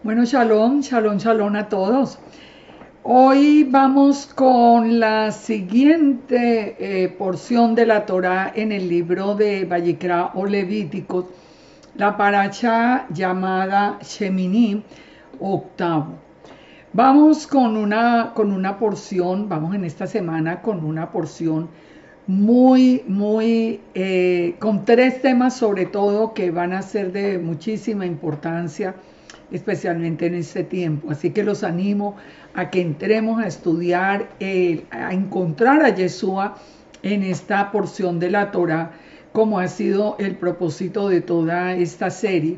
Bueno, shalom, shalom, shalom a todos. Hoy vamos con la siguiente porción de la Torá en el libro de Vayikra o Levíticos, la paracha llamada Shemini, octavo. Vamos con una porción, vamos en esta semana con una porción con tres temas sobre todo que van a ser de muchísima importancia, especialmente en este tiempo. Así que los animo a que entremos a estudiar, a encontrar a Yeshua en esta porción de la Torah, como ha sido el propósito de toda esta serie.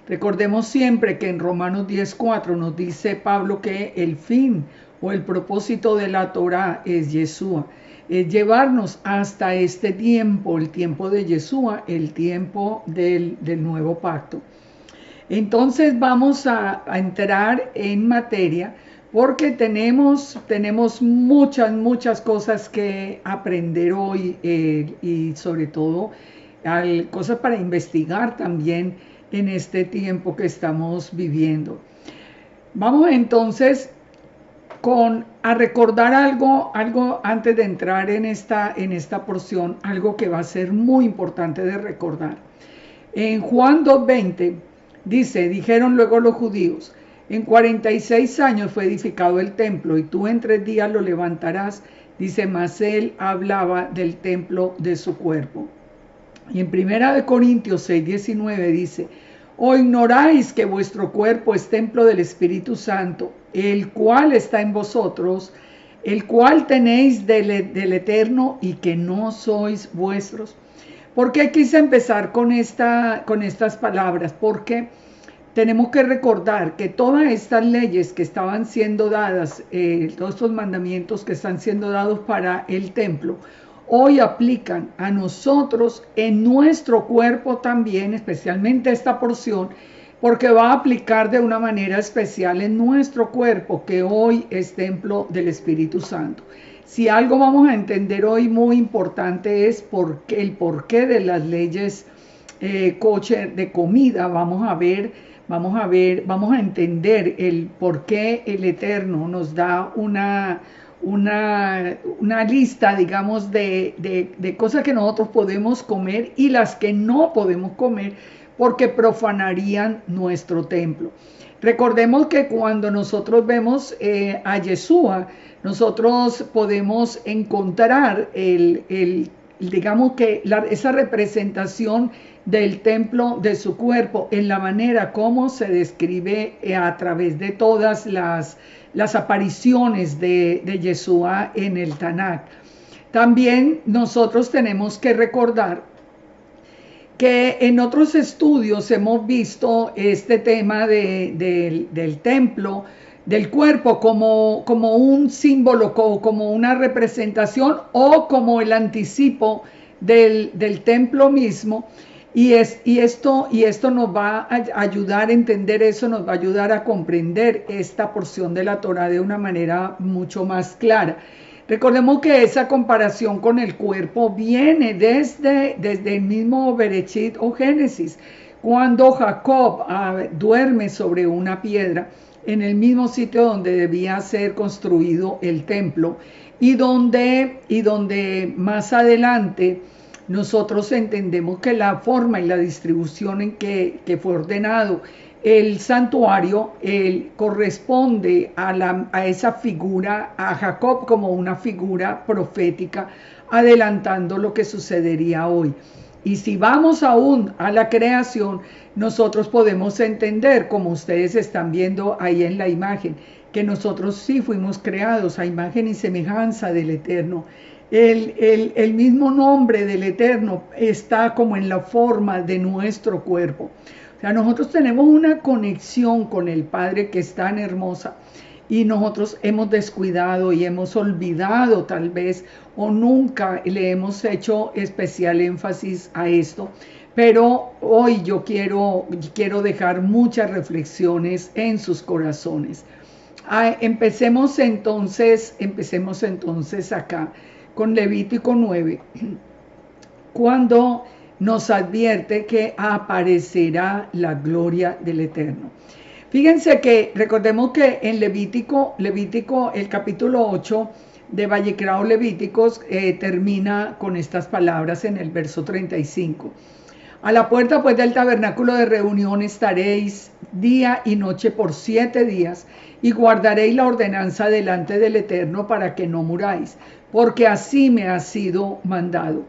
Recordemos siempre que en Romanos 10:4 nos dice Pablo que el fin o el propósito de la Torah es Yeshua, es llevarnos hasta este tiempo, el tiempo de Yeshua, el tiempo del nuevo pacto. Entonces vamos a entrar en materia porque tenemos muchas cosas que aprender hoy y sobre todo cosas para investigar también en este tiempo que estamos viviendo. Vamos entonces a recordar algo antes de entrar en esta porción, algo que va a ser muy importante de recordar. En Juan 2:20 dijeron luego los judíos, en 46 años fue edificado el templo y tú en 3 días lo levantarás. Mas él hablaba del templo de su cuerpo. Y en 1 Corintios 6:19 dice, ¿o ignoráis que vuestro cuerpo es templo del Espíritu Santo, el cual está en vosotros, el cual tenéis del Eterno y que no sois vuestros? ¿Por qué quise empezar con estas palabras? Porque tenemos que recordar que todas estas leyes que estaban siendo dadas, todos estos mandamientos que están siendo dados para el templo, hoy aplican a nosotros en nuestro cuerpo también, especialmente esta porción, porque va a aplicar de una manera especial en nuestro cuerpo, que hoy es templo del Espíritu Santo. Si algo vamos a entender hoy muy importante es el porqué de las leyes kosher de comida. Vamos a entender el por qué el Eterno nos da una lista, digamos, de cosas que nosotros podemos comer y las que no podemos comer porque profanarían nuestro templo. Recordemos que cuando nosotros vemos a Yeshua, nosotros podemos encontrar digamos que esa representación del templo de su cuerpo en la manera como se describe a través de todas las apariciones de Yeshua en el Tanakh. También nosotros tenemos que recordar que en otros estudios hemos visto este tema del templo, del cuerpo, como un símbolo, como una representación o como el anticipo del templo mismo. Y esto nos va a ayudar a entender eso, nos va a ayudar a comprender esta porción de la Torah de una manera mucho más clara. Recordemos que esa comparación con el cuerpo viene desde el mismo Bereshit o Génesis, cuando Jacob duerme sobre una piedra en el mismo sitio donde debía ser construido el templo y donde más adelante nosotros entendemos que la forma y la distribución en que fue ordenado el santuario corresponde a esa figura, a Jacob como una figura profética, adelantando lo que sucedería hoy. Y si vamos aún a la creación, nosotros podemos entender, como ustedes están viendo ahí en la imagen, que nosotros sí fuimos creados a imagen y semejanza del Eterno. El mismo nombre del Eterno está como en la forma de nuestro cuerpo. O sea, nosotros tenemos una conexión con el Padre que es tan hermosa y nosotros hemos descuidado y hemos olvidado tal vez o nunca le hemos hecho especial énfasis a esto. Pero hoy yo quiero dejar muchas reflexiones en sus corazones. Empecemos entonces acá con Levítico 9, cuando nos advierte que aparecerá la gloria del Eterno. Fíjense que recordemos que en Levítico, el capítulo 8 de Vallecrao Levíticos termina con estas palabras en el verso 35. A la puerta pues del tabernáculo de reunión estaréis día y noche por 7 días y guardaréis la ordenanza delante del Eterno para que no muráis, porque así me ha sido mandado.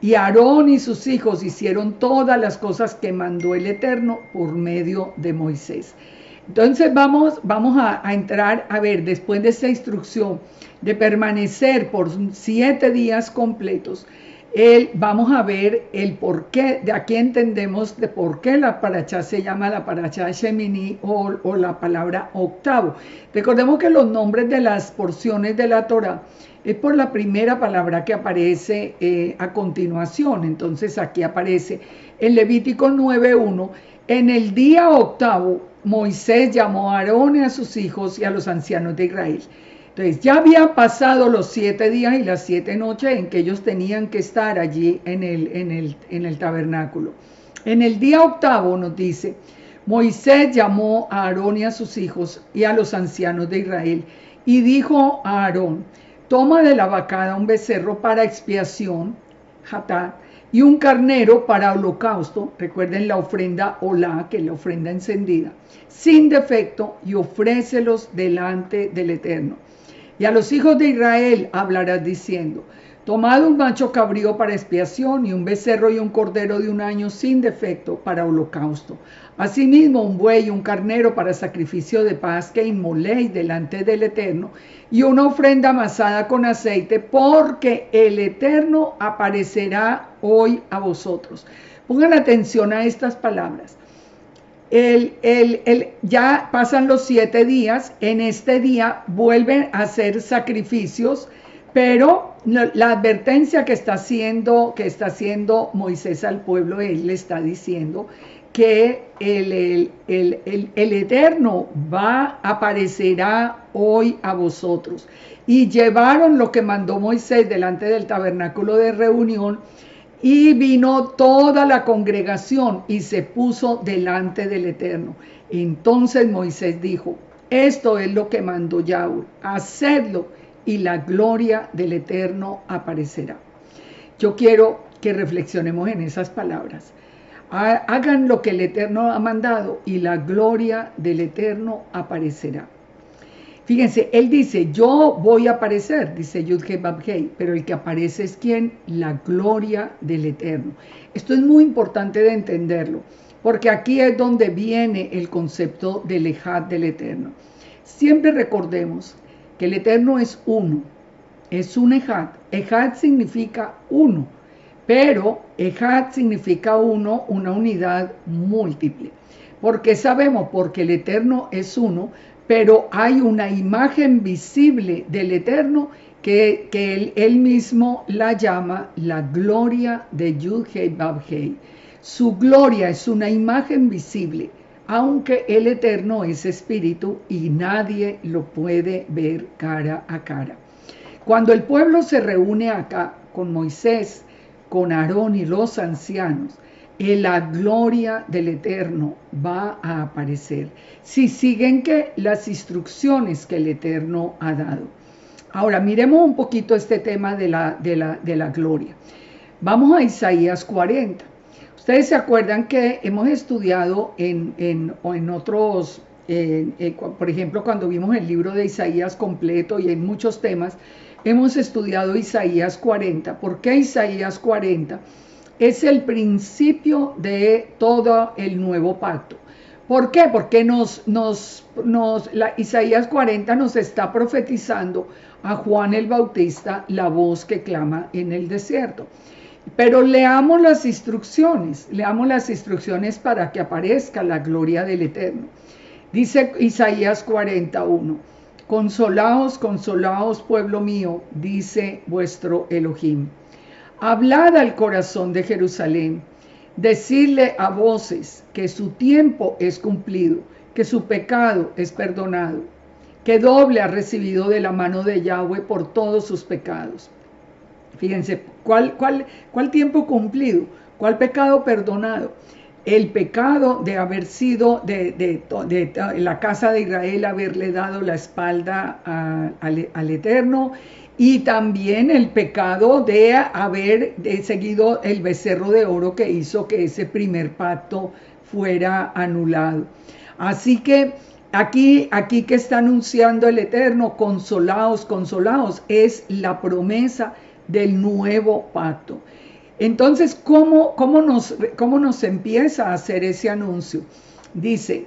Y Aarón y sus hijos hicieron todas las cosas que mandó el Eterno por medio de Moisés. Entonces vamos a entrar a ver, después de esta instrucción de permanecer por 7 días completos, vamos a ver el por qué, de aquí entendemos de por qué la parashá se llama la parashá Shemini o la palabra octavo. Recordemos que los nombres de las porciones de la Torá es por la primera palabra que aparece a continuación. Entonces aquí aparece en Levítico 9:1, en el día octavo Moisés llamó a Aarón y a sus hijos y a los ancianos de Israel. Entonces ya habían pasado los 7 días y las 7 noches en que ellos tenían que estar allí en el tabernáculo. En el día octavo nos dice, Moisés llamó a Aarón y a sus hijos y a los ancianos de Israel y dijo a Aarón, toma de la vacada un becerro para expiación, hatat, y un carnero para holocausto, recuerden la ofrenda olá, que es la ofrenda encendida, sin defecto, y ofrécelos delante del Eterno. Y a los hijos de Israel hablarás diciendo, tomad un macho cabrío para expiación y un becerro y un cordero de 1 año sin defecto para holocausto. Asimismo un buey y un carnero para sacrificio de paz que inmoléis delante del Eterno y una ofrenda amasada con aceite, porque el Eterno aparecerá hoy a vosotros. Pongan atención a estas palabras. Ya pasan los 7 días, en este día vuelven a hacer sacrificios, pero la advertencia que está haciendo Moisés al pueblo, él le está diciendo que el Eterno aparecerá hoy a vosotros. Y llevaron lo que mandó Moisés delante del tabernáculo de reunión, y vino toda la congregación y se puso delante del Eterno. Entonces Moisés dijo, esto es lo que mandó Yahweh, hacedlo y la gloria del Eterno aparecerá. Yo quiero que reflexionemos en esas palabras. Hagan lo que el Eterno ha mandado y la gloria del Eterno aparecerá. Fíjense, él dice, yo voy a aparecer, dice Yud-Heh-Vav-Heh, pero el que aparece es ¿quién? La gloria del Eterno. Esto es muy importante de entenderlo, porque aquí es donde viene el concepto del Ejad del Eterno. Siempre recordemos que el Eterno es uno, es un Ejad. Ejad significa uno, pero Ejad significa uno, una unidad múltiple. ¿Por qué sabemos? Porque el Eterno es uno, pero hay una imagen visible del Eterno que él mismo la llama la gloria de Yud-Heh-Vav-Heh. Su gloria es una imagen visible, aunque el Eterno es espíritu y nadie lo puede ver cara a cara. Cuando el pueblo se reúne acá con Moisés, con Aarón y los ancianos, la gloria del Eterno va a aparecer si siguen las instrucciones que el Eterno ha dado. Ahora miremos un poquito este tema de la gloria. Vamos a Isaías 40. Ustedes se acuerdan que hemos estudiado en otros, por ejemplo, cuando vimos el libro de Isaías completo y en muchos temas, hemos estudiado Isaías 40. ¿Por qué Isaías 40? Es el principio de todo el nuevo pacto. ¿Por qué? Porque Isaías 40 nos está profetizando a Juan el Bautista, la voz que clama en el desierto. Pero leamos las instrucciones para que aparezca la gloria del Eterno. Dice Isaías 41, consolaos, consolaos, pueblo mío, dice vuestro Elohim. Hablad al corazón de Jerusalén, decidle a voces que su tiempo es cumplido, que su pecado es perdonado, que doble ha recibido de la mano de Yahweh por todos sus pecados. Fíjense, ¿cuál tiempo cumplido? ¿Cuál pecado perdonado? el pecado de haber sido de la casa de Israel, haberle dado la espalda al Eterno, y también el pecado de haber seguido el becerro de oro que hizo que ese primer pacto fuera anulado. Así que aquí que está anunciando el Eterno, consolaos, consolaos, es la promesa del nuevo pacto. Entonces, ¿cómo nos empieza a hacer ese anuncio? Dice,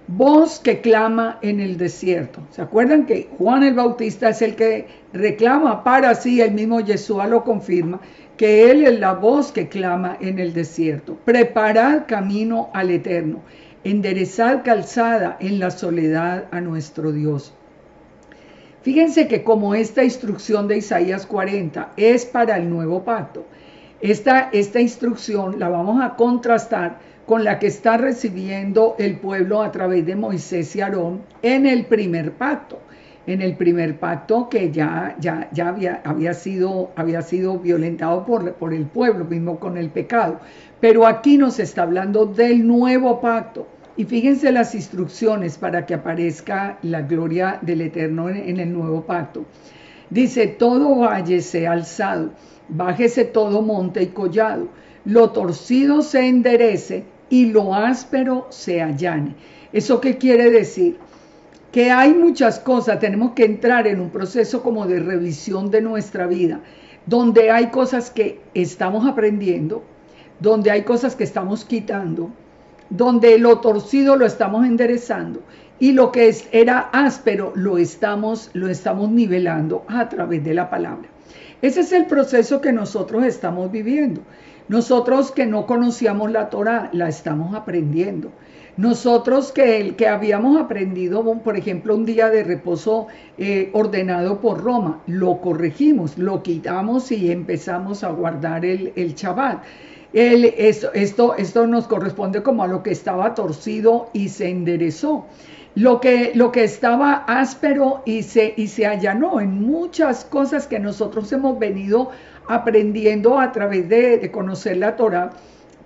voz que clama en el desierto. ¿Se acuerdan que Juan el Bautista es el que reclama para sí? El mismo Yeshua lo confirma, que él es la voz que clama en el desierto. Preparad camino al Eterno, enderezad calzada en la soledad a nuestro Dios. Fíjense que como esta instrucción de Isaías 40 es para el nuevo pacto, esta instrucción la vamos a contrastar con la que está recibiendo el pueblo a través de Moisés y Aarón en el primer pacto. En el primer pacto que ya había sido violentado por el pueblo, mismo con el pecado. Pero aquí nos está hablando del nuevo pacto. Y fíjense las instrucciones para que aparezca la gloria del Eterno en el nuevo pacto. Dice, todo valle sea alzado, bájese todo monte y collado, lo torcido se enderece y lo áspero se allane. ¿Eso qué quiere decir? Que hay muchas cosas, tenemos que entrar en un proceso como de revisión de nuestra vida, donde hay cosas que estamos aprendiendo, donde hay cosas que estamos quitando, donde lo torcido lo estamos enderezando y lo que era áspero lo estamos nivelando a través de la palabra. Ese es el proceso que nosotros estamos viviendo. Nosotros que no conocíamos la Torá, la estamos aprendiendo. Nosotros que habíamos aprendido, por ejemplo, un día de reposo ordenado por Roma, lo corregimos, lo quitamos y empezamos a guardar el Shabbat. Esto nos corresponde como a lo que estaba torcido y se enderezó. Lo que estaba áspero y se allanó en muchas cosas que nosotros hemos venido aprendiendo a través de conocer la Torá.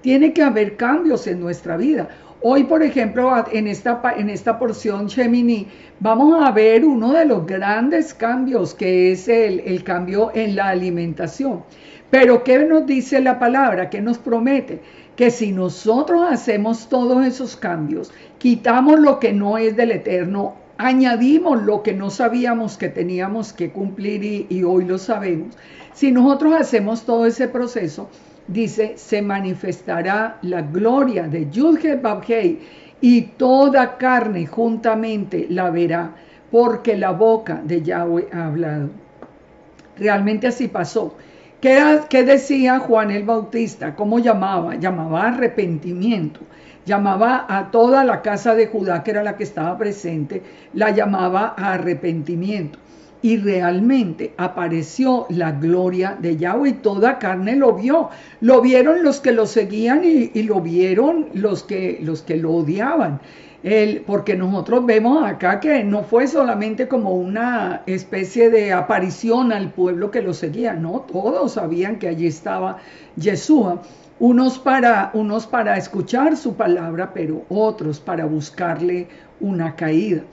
Tiene que haber cambios en nuestra vida. Hoy, por ejemplo, en esta porción Shemini, vamos a ver uno de los grandes cambios, que es el cambio en la alimentación. Pero ¿qué nos dice la palabra? ¿Qué nos promete? Que si nosotros hacemos todos esos cambios, quitamos lo que no es del Eterno, añadimos lo que no sabíamos que teníamos que cumplir y hoy lo sabemos. Si nosotros hacemos todo ese proceso, dice, se manifestará la gloria de Yud-Heh-Vav-Heh y toda carne juntamente la verá, porque la boca de Yahweh ha hablado. Realmente así pasó. ¿Qué decía Juan el Bautista? ¿Cómo llamaba? Llamaba arrepentimiento. Llamaba a toda la casa de Judá, que era la que estaba presente, la llamaba a arrepentimiento. Y realmente apareció la gloria de Yahweh y toda carne lo vio. Lo vieron los que lo seguían y lo vieron los que lo odiaban. Porque nosotros vemos acá que no fue solamente como una especie de aparición al pueblo que lo seguía, no, todos sabían que allí estaba Yeshua, unos para escuchar su palabra, pero otros para buscarle una caída.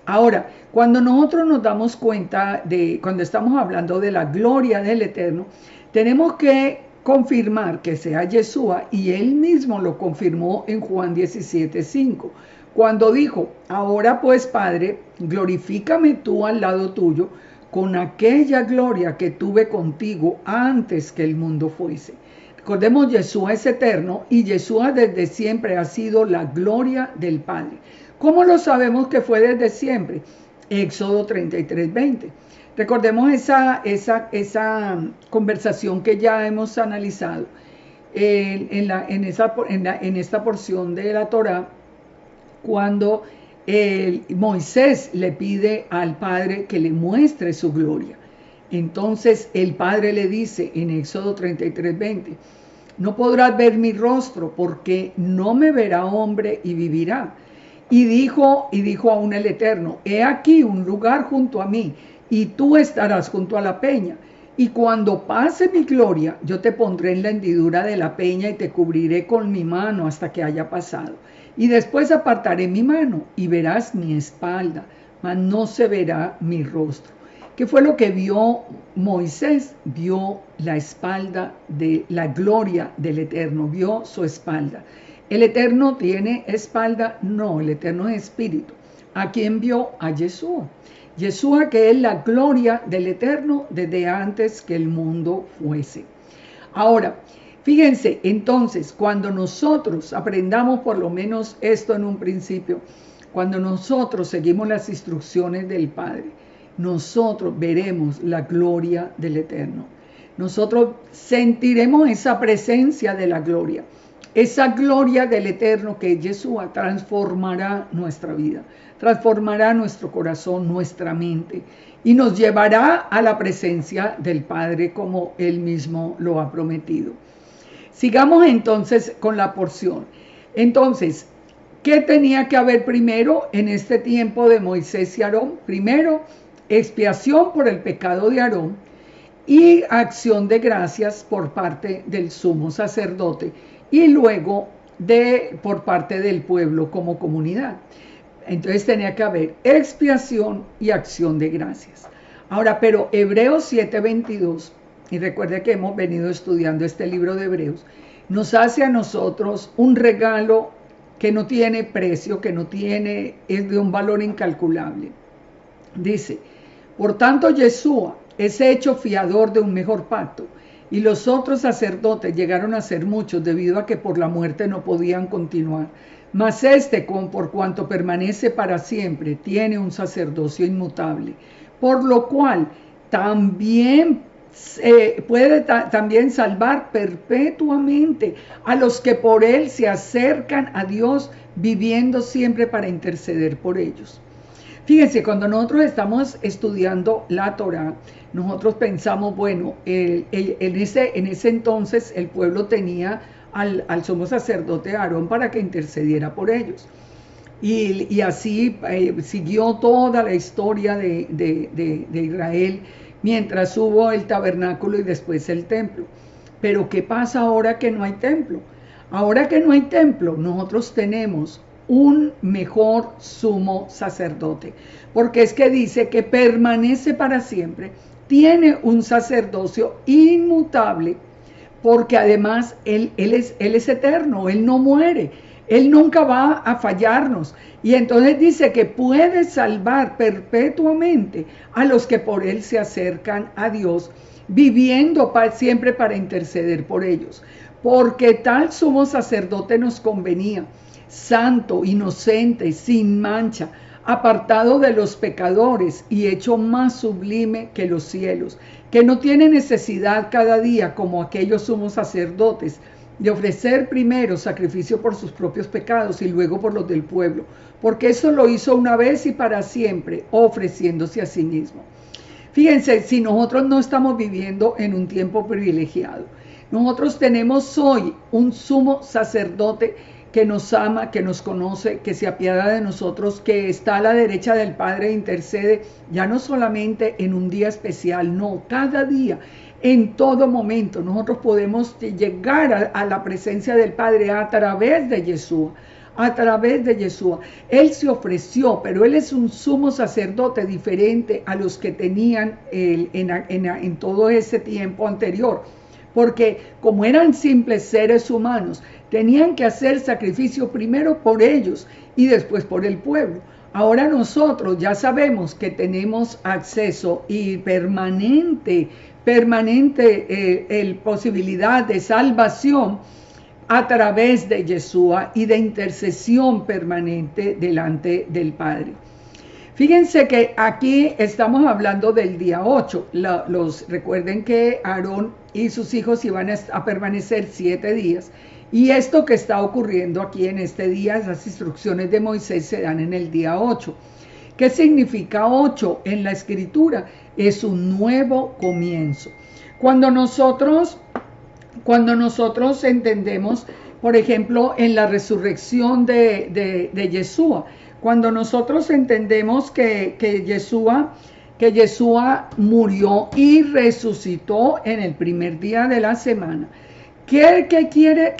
Ahora, cuando nosotros nos damos cuenta cuando estamos hablando de la gloria del Eterno, tenemos que confirmar que sea Yeshua, y él mismo lo confirmó en Juan 17:5. Cuando dijo, ahora pues Padre, glorifícame tú al lado tuyo con aquella gloria que tuve contigo antes que el mundo fuese. Recordemos, Yeshua es eterno y Yeshua desde siempre ha sido la gloria del Padre. ¿Cómo lo sabemos que fue desde siempre? Éxodo 33:20. Recordemos esa conversación que ya hemos analizado en esta porción de la Torá, cuando Moisés le pide al Padre que le muestre su gloria. Entonces el Padre le dice en Éxodo 33:20, no podrás ver mi rostro porque no me verá hombre y vivirá. Y dijo aún el Eterno, he aquí un lugar junto a mí y tú estarás junto a la peña. Y cuando pase mi gloria, yo te pondré en la hendidura de la peña y te cubriré con mi mano hasta que haya pasado. Y después apartaré mi mano y verás mi espalda, mas no se verá mi rostro. ¿Qué fue lo que vio Moisés? Vio la espalda de la gloria del Eterno, vio su espalda. ¿El Eterno tiene espalda? No, el Eterno es espíritu. ¿A quién vio? A Yeshua. Yeshua, que es la gloria del Eterno desde antes que el mundo fuese. Ahora, fíjense, entonces, cuando nosotros aprendamos por lo menos esto en un principio, cuando nosotros seguimos las instrucciones del Padre, nosotros veremos la gloria del Eterno. Nosotros sentiremos esa presencia de la gloria. Esa gloria del Eterno que es Yeshua transformará nuestra vida, transformará nuestro corazón, nuestra mente y nos llevará a la presencia del Padre como Él mismo lo ha prometido. Sigamos entonces con la porción. Entonces, ¿qué tenía que haber primero en este tiempo de Moisés y Aarón? Primero, expiación por el pecado de Aarón y acción de gracias por parte del sumo sacerdote y luego por parte del pueblo como comunidad. Entonces tenía que haber expiación y acción de gracias. Ahora, pero Hebreos 7:22, y recuerde que hemos venido estudiando este libro de Hebreos, nos hace a nosotros un regalo que no tiene precio, es de un valor incalculable. Dice, por tanto Yeshua es hecho fiador de un mejor pacto, y los otros sacerdotes llegaron a ser muchos debido a que por la muerte no podían continuar. Mas por cuanto permanece para siempre, tiene un sacerdocio inmutable, por lo cual también puede también salvar perpetuamente a los que por él se acercan a Dios, viviendo siempre para interceder por ellos. Fíjense, cuando nosotros estamos estudiando la Torá, nosotros pensamos, bueno, en ese entonces el pueblo tenía al sumo sacerdote Aarón para que intercediera por ellos. Y así siguió toda la historia de Israel mientras hubo el tabernáculo y después el templo. Pero ¿qué pasa ahora que no hay templo? Ahora que no hay templo, nosotros tenemos un mejor sumo sacerdote, porque es que dice que permanece para siempre, tiene un sacerdocio inmutable, porque además él es eterno, Él no muere, Él nunca va a fallarnos. Y entonces dice que puede salvar perpetuamente a los que por Él se acercan a Dios, viviendo siempre para interceder por ellos. Porque tal sumo sacerdote nos convenía, santo, inocente, sin mancha, apartado de los pecadores y hecho más sublime que los cielos, que no tiene necesidad cada día, como aquellos sumos sacerdotes, de ofrecer primero sacrificio por sus propios pecados y luego por los del pueblo, porque eso lo hizo una vez y para siempre, ofreciéndose a sí mismo. Fíjense, si nosotros no estamos viviendo en un tiempo privilegiado, nosotros tenemos hoy un sumo sacerdote que nos ama, que nos conoce, que se apiada de nosotros, que está a la derecha del Padre e intercede, ya no solamente en un día especial, no, cada día, en todo momento. Nosotros podemos llegar a la presencia del Padre a través de Yeshua, a través de Yeshua. Él se ofreció, pero Él es un sumo sacerdote diferente a los que tenían en todo ese tiempo anterior, porque como eran simples seres humanos, tenían que hacer sacrificio primero por ellos y después por el pueblo. Ahora nosotros ya sabemos que tenemos acceso y permanente posibilidad de salvación a través de Yeshua y de intercesión permanente delante del Padre. Fíjense que aquí estamos hablando del día 8. Recuerden que Aarón y sus hijos iban a permanecer 7 días. Y esto que está ocurriendo aquí en este día, esas instrucciones de Moisés se dan en el día 8. ¿Qué significa 8 en la escritura? Es un nuevo comienzo. Cuando nosotros entendemos, por ejemplo, en la resurrección de Yeshua, cuando nosotros entendemos que que Yeshua murió y resucitó en el primer día de la semana. ¿Qué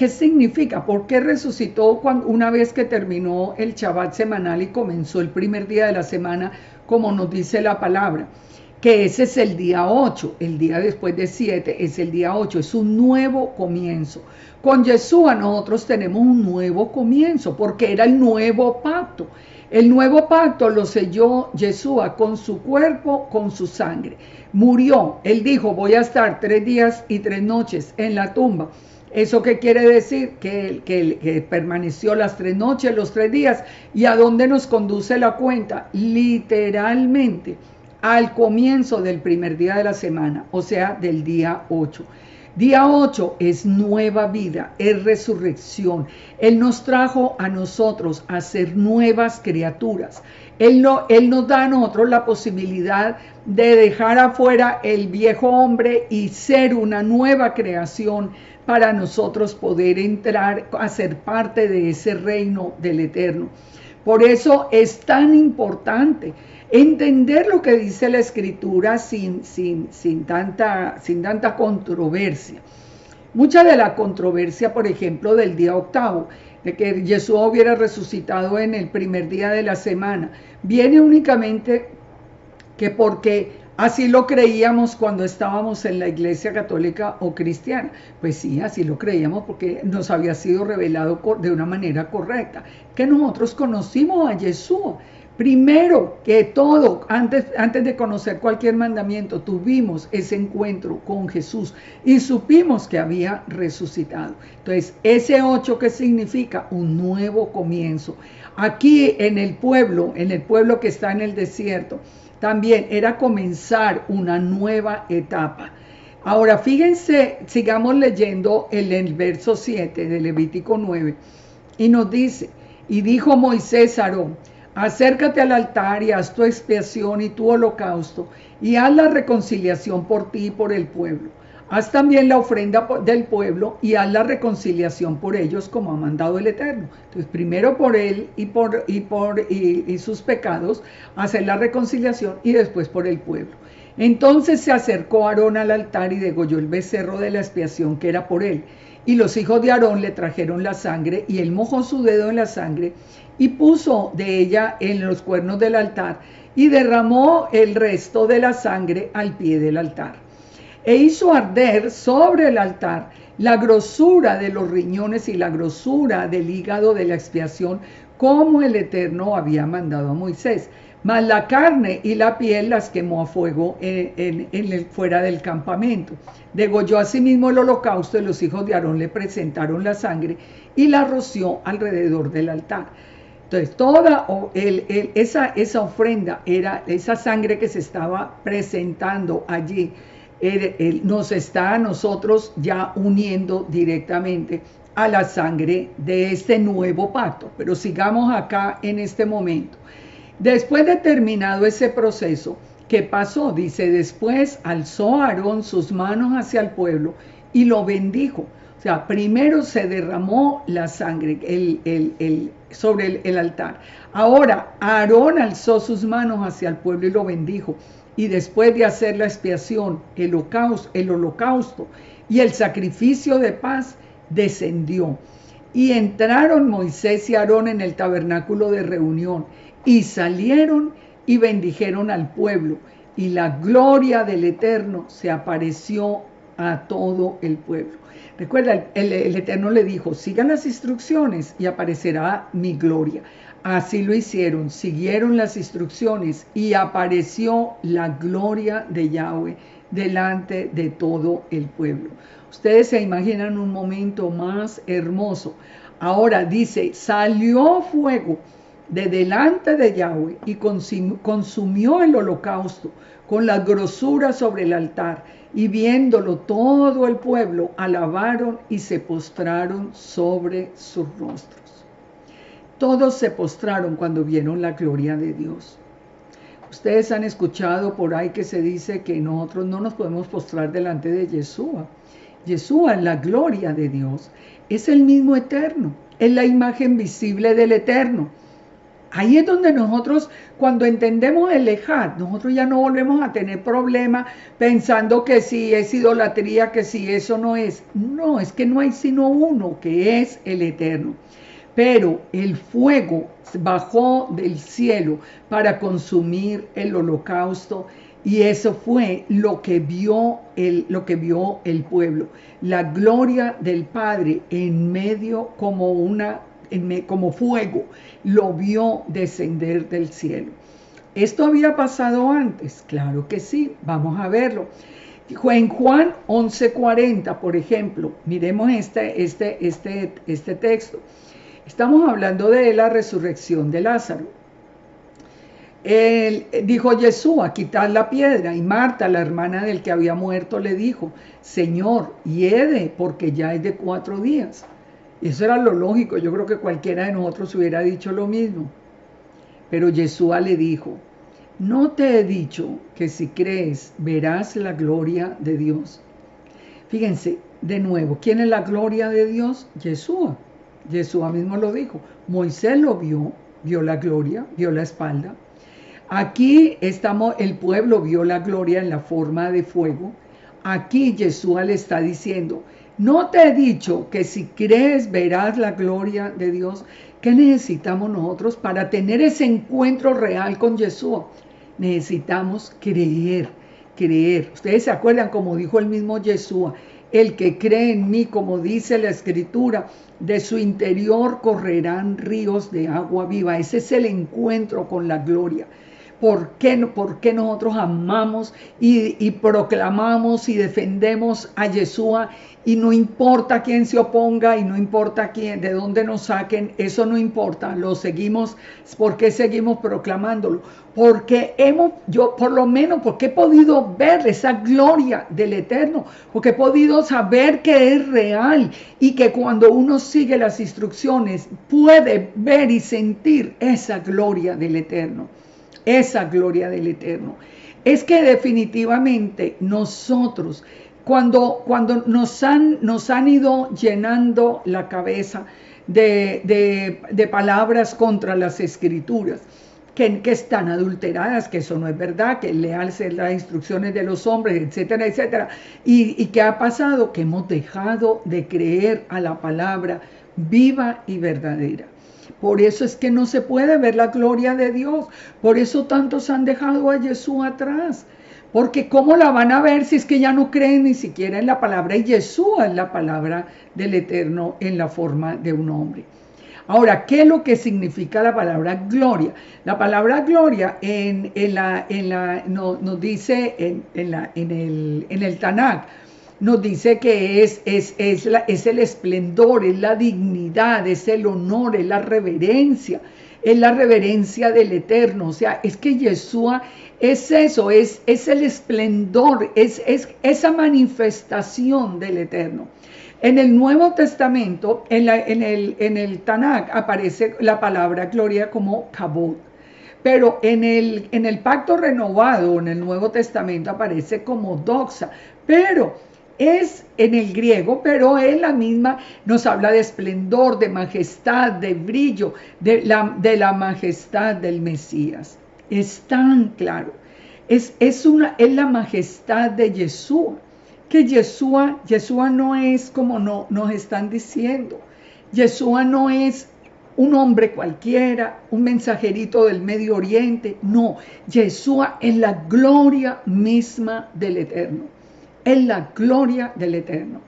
significa? ¿Por qué resucitó una vez que terminó el Shabbat semanal y comenzó el primer día de la semana, como nos dice la palabra? Que ese es el día 8, el día después de 7 es el día 8, es un nuevo comienzo. Con Yeshua nosotros tenemos un nuevo comienzo, porque era el nuevo pacto. El nuevo pacto lo selló Yeshua con su cuerpo, con su sangre. Murió, él dijo, voy a estar 3 días y 3 noches en la tumba. ¿Eso qué quiere decir? Que permaneció las 3 noches, los 3 días. ¿Y a dónde nos conduce la cuenta? Literalmente al comienzo del primer día de la semana, o sea, del día 8. Día 8 es nueva vida, es resurrección. Él nos trajo a nosotros a ser nuevas criaturas. Él nos da a nosotros la posibilidad de dejar afuera el viejo hombre y ser una nueva creación para nosotros poder entrar a ser parte de ese reino del Eterno. Por eso es tan importante entender lo que dice la Escritura sin tanta controversia. Mucha de la controversia, por ejemplo, del día 8, de que Jesús hubiera resucitado en el primer día de la semana, viene únicamente que porque así lo creíamos cuando estábamos en la iglesia católica o cristiana. Pues sí, así lo creíamos porque nos había sido revelado de una manera correcta, que nosotros conocimos a Jesús. Primero que todo, antes de conocer cualquier mandamiento, tuvimos ese encuentro con Jesús y supimos que había resucitado. Entonces, ese 8, ¿qué significa? Un nuevo comienzo. Aquí en el pueblo que está en el desierto, también era comenzar una nueva etapa. Ahora, fíjense, sigamos leyendo el verso 7 de Levítico 9, y nos dice, y dijo Moisés a Aarón, acércate al altar y haz tu expiación y tu holocausto, y haz la reconciliación por ti y por el pueblo. Haz también la ofrenda del pueblo y haz la reconciliación por ellos como ha mandado el Eterno. Entonces, primero por él y sus pecados, hacer la reconciliación y después por el pueblo. Entonces se acercó Aarón al altar y degolló el becerro de la expiación que era por él. Y los hijos de Aarón le trajeron la sangre y él mojó su dedo en la sangre y puso de ella en los cuernos del altar y derramó el resto de la sangre al pie del altar. E hizo arder sobre el altar la grosura de los riñones y la grosura del hígado de la expiación, como el Eterno había mandado a Moisés. Mas la carne y la piel las quemó a fuego fuera del campamento. Degolló asimismo el holocausto y los hijos de Aarón le presentaron la sangre y la roció alrededor del altar. Entonces, toda esa ofrenda era esa sangre que se estaba presentando allí. Nos está a nosotros ya uniendo directamente a la sangre de este nuevo pacto. Pero sigamos acá en este momento. Después de terminado ese proceso, ¿qué pasó? Dice, después alzó Aarón sus manos hacia el pueblo y lo bendijo. O sea, primero se derramó la sangre sobre el altar. Ahora, Aarón alzó sus manos hacia el pueblo y lo bendijo. Y después de hacer la expiación, el holocausto y el sacrificio de paz, descendió. Y entraron Moisés y Aarón en el tabernáculo de reunión y salieron y bendijeron al pueblo. Y la gloria del Eterno se apareció a todo el pueblo. Recuerda, el Eterno le dijo, sigan las instrucciones y aparecerá mi gloria. Así lo hicieron, siguieron las instrucciones y apareció la gloria de Yahweh delante de todo el pueblo. Ustedes se imaginan un momento más hermoso. Ahora dice, salió fuego de delante de Yahweh y consumió el holocausto con la grosura sobre el altar, y viéndolo todo el pueblo alabaron y se postraron sobre sus rostros. Todos se postraron cuando vieron la gloria de Dios. Ustedes han escuchado por ahí que se dice que nosotros no nos podemos postrar delante de Yeshua. Yeshua es la gloria de Dios, es el mismo Eterno, es la imagen visible del Eterno. Ahí es donde nosotros, cuando entendemos el Ejad, nosotros ya no volvemos a tener problemas pensando que si es idolatría, que si eso no es. No, es que no hay sino uno, que es el Eterno. Pero el fuego bajó del cielo para consumir el holocausto y eso fue lo que vio el pueblo. La gloria del Padre en medio como fuego, lo vio descender del cielo. ¿Esto había pasado antes? Claro que sí, vamos a verlo. En Juan 11:40, por ejemplo, miremos este texto. Estamos hablando de la resurrección de Lázaro. Dijo Yeshua, quitad la piedra. Y Marta, la hermana del que había muerto, le dijo, Señor, hiede, porque ya es de 4 días. Y eso era lo lógico. Yo creo que cualquiera de nosotros hubiera dicho lo mismo. Pero Yeshua le dijo, ¿no te he dicho que si crees verás la gloria de Dios? Fíjense, de nuevo, ¿quién es la gloria de Dios? Yeshua. Yeshua mismo lo dijo. Moisés lo vio la gloria, vio la espalda. Aquí el pueblo vio la gloria en la forma de fuego. Aquí Yeshua le está diciendo, ¿no te he dicho que si crees verás la gloria de Dios? ¿Qué necesitamos nosotros para tener ese encuentro real con Yeshua? Necesitamos creer. Ustedes se acuerdan como dijo el mismo Yeshua, el que cree en mí, como dice la Escritura, de su interior correrán ríos de agua viva. Ese es el encuentro con la gloria. ¿Por qué nosotros amamos y proclamamos y defendemos a Yeshua? Y no importa quién se oponga y no importa de dónde nos saquen, eso no importa, lo seguimos. ¿Por qué seguimos proclamándolo? Porque porque he podido ver esa gloria del Eterno, porque he podido saber que es real y que cuando uno sigue las instrucciones puede ver y sentir esa gloria del Eterno. Esa gloria del Eterno. Es que definitivamente nosotros, cuando nos han ido llenando la cabeza de palabras contra las Escrituras, que están adulteradas, que eso no es verdad, que lealse las instrucciones de los hombres, etcétera, etcétera. ¿Y qué ha pasado? Que hemos dejado de creer a la palabra viva y verdadera. Por eso es que no se puede ver la gloria de Dios. Por eso tantos han dejado a Jesús atrás. Porque ¿cómo la van a ver si es que ya no creen ni siquiera en la palabra? Y Jesús es la palabra del Eterno en la forma de un hombre. Ahora, ¿qué es lo que significa la palabra gloria? La palabra gloria nos dice en el Tanakh, nos dice que es el esplendor, es la dignidad, es el honor, es la reverencia del Eterno. O sea, es que Yeshua es eso, es el esplendor, es esa manifestación del Eterno. En el Nuevo Testamento, en el Tanakh, aparece la palabra gloria como kabod. Pero en el Pacto Renovado, en el Nuevo Testamento, aparece como doxa. Pero es en el griego, pero es la misma, nos habla de esplendor, de majestad, de brillo, de la majestad del Mesías. Es tan claro. Es la majestad de Yeshua. Que Yeshua no es como nos están diciendo. Yeshua no es un hombre cualquiera, un mensajerito del Medio Oriente. No, Yeshua es la gloria misma del Eterno. Es la gloria del Eterno.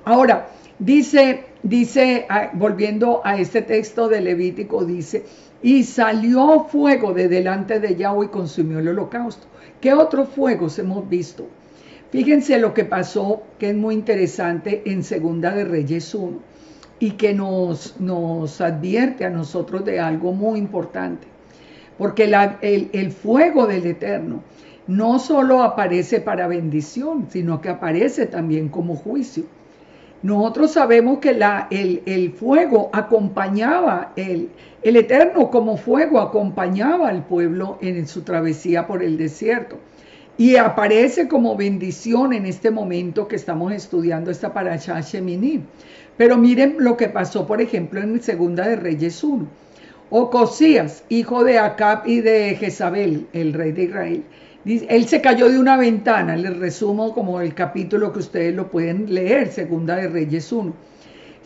Ahora, dice, volviendo a este texto de Levítico, dice, y salió fuego de delante de Yahweh y consumió el holocausto. ¿Qué otros fuegos hemos visto? Fíjense lo que pasó, que es muy interesante en Segunda de Reyes 1 y que nos advierte a nosotros de algo muy importante. Porque el fuego del Eterno no solo aparece para bendición, sino que aparece también como juicio. Nosotros sabemos que el fuego acompañaba, el Eterno como fuego acompañaba al pueblo en su travesía por el desierto. Y aparece como bendición en este momento que estamos estudiando esta parashá Shemini. Pero miren lo que pasó, por ejemplo, en Segunda de Reyes 1. Ocosías, hijo de Acab y de Jezabel, el rey de Israel, él se cayó de una ventana. Les resumo como el capítulo que ustedes lo pueden leer, Segunda de Reyes 1.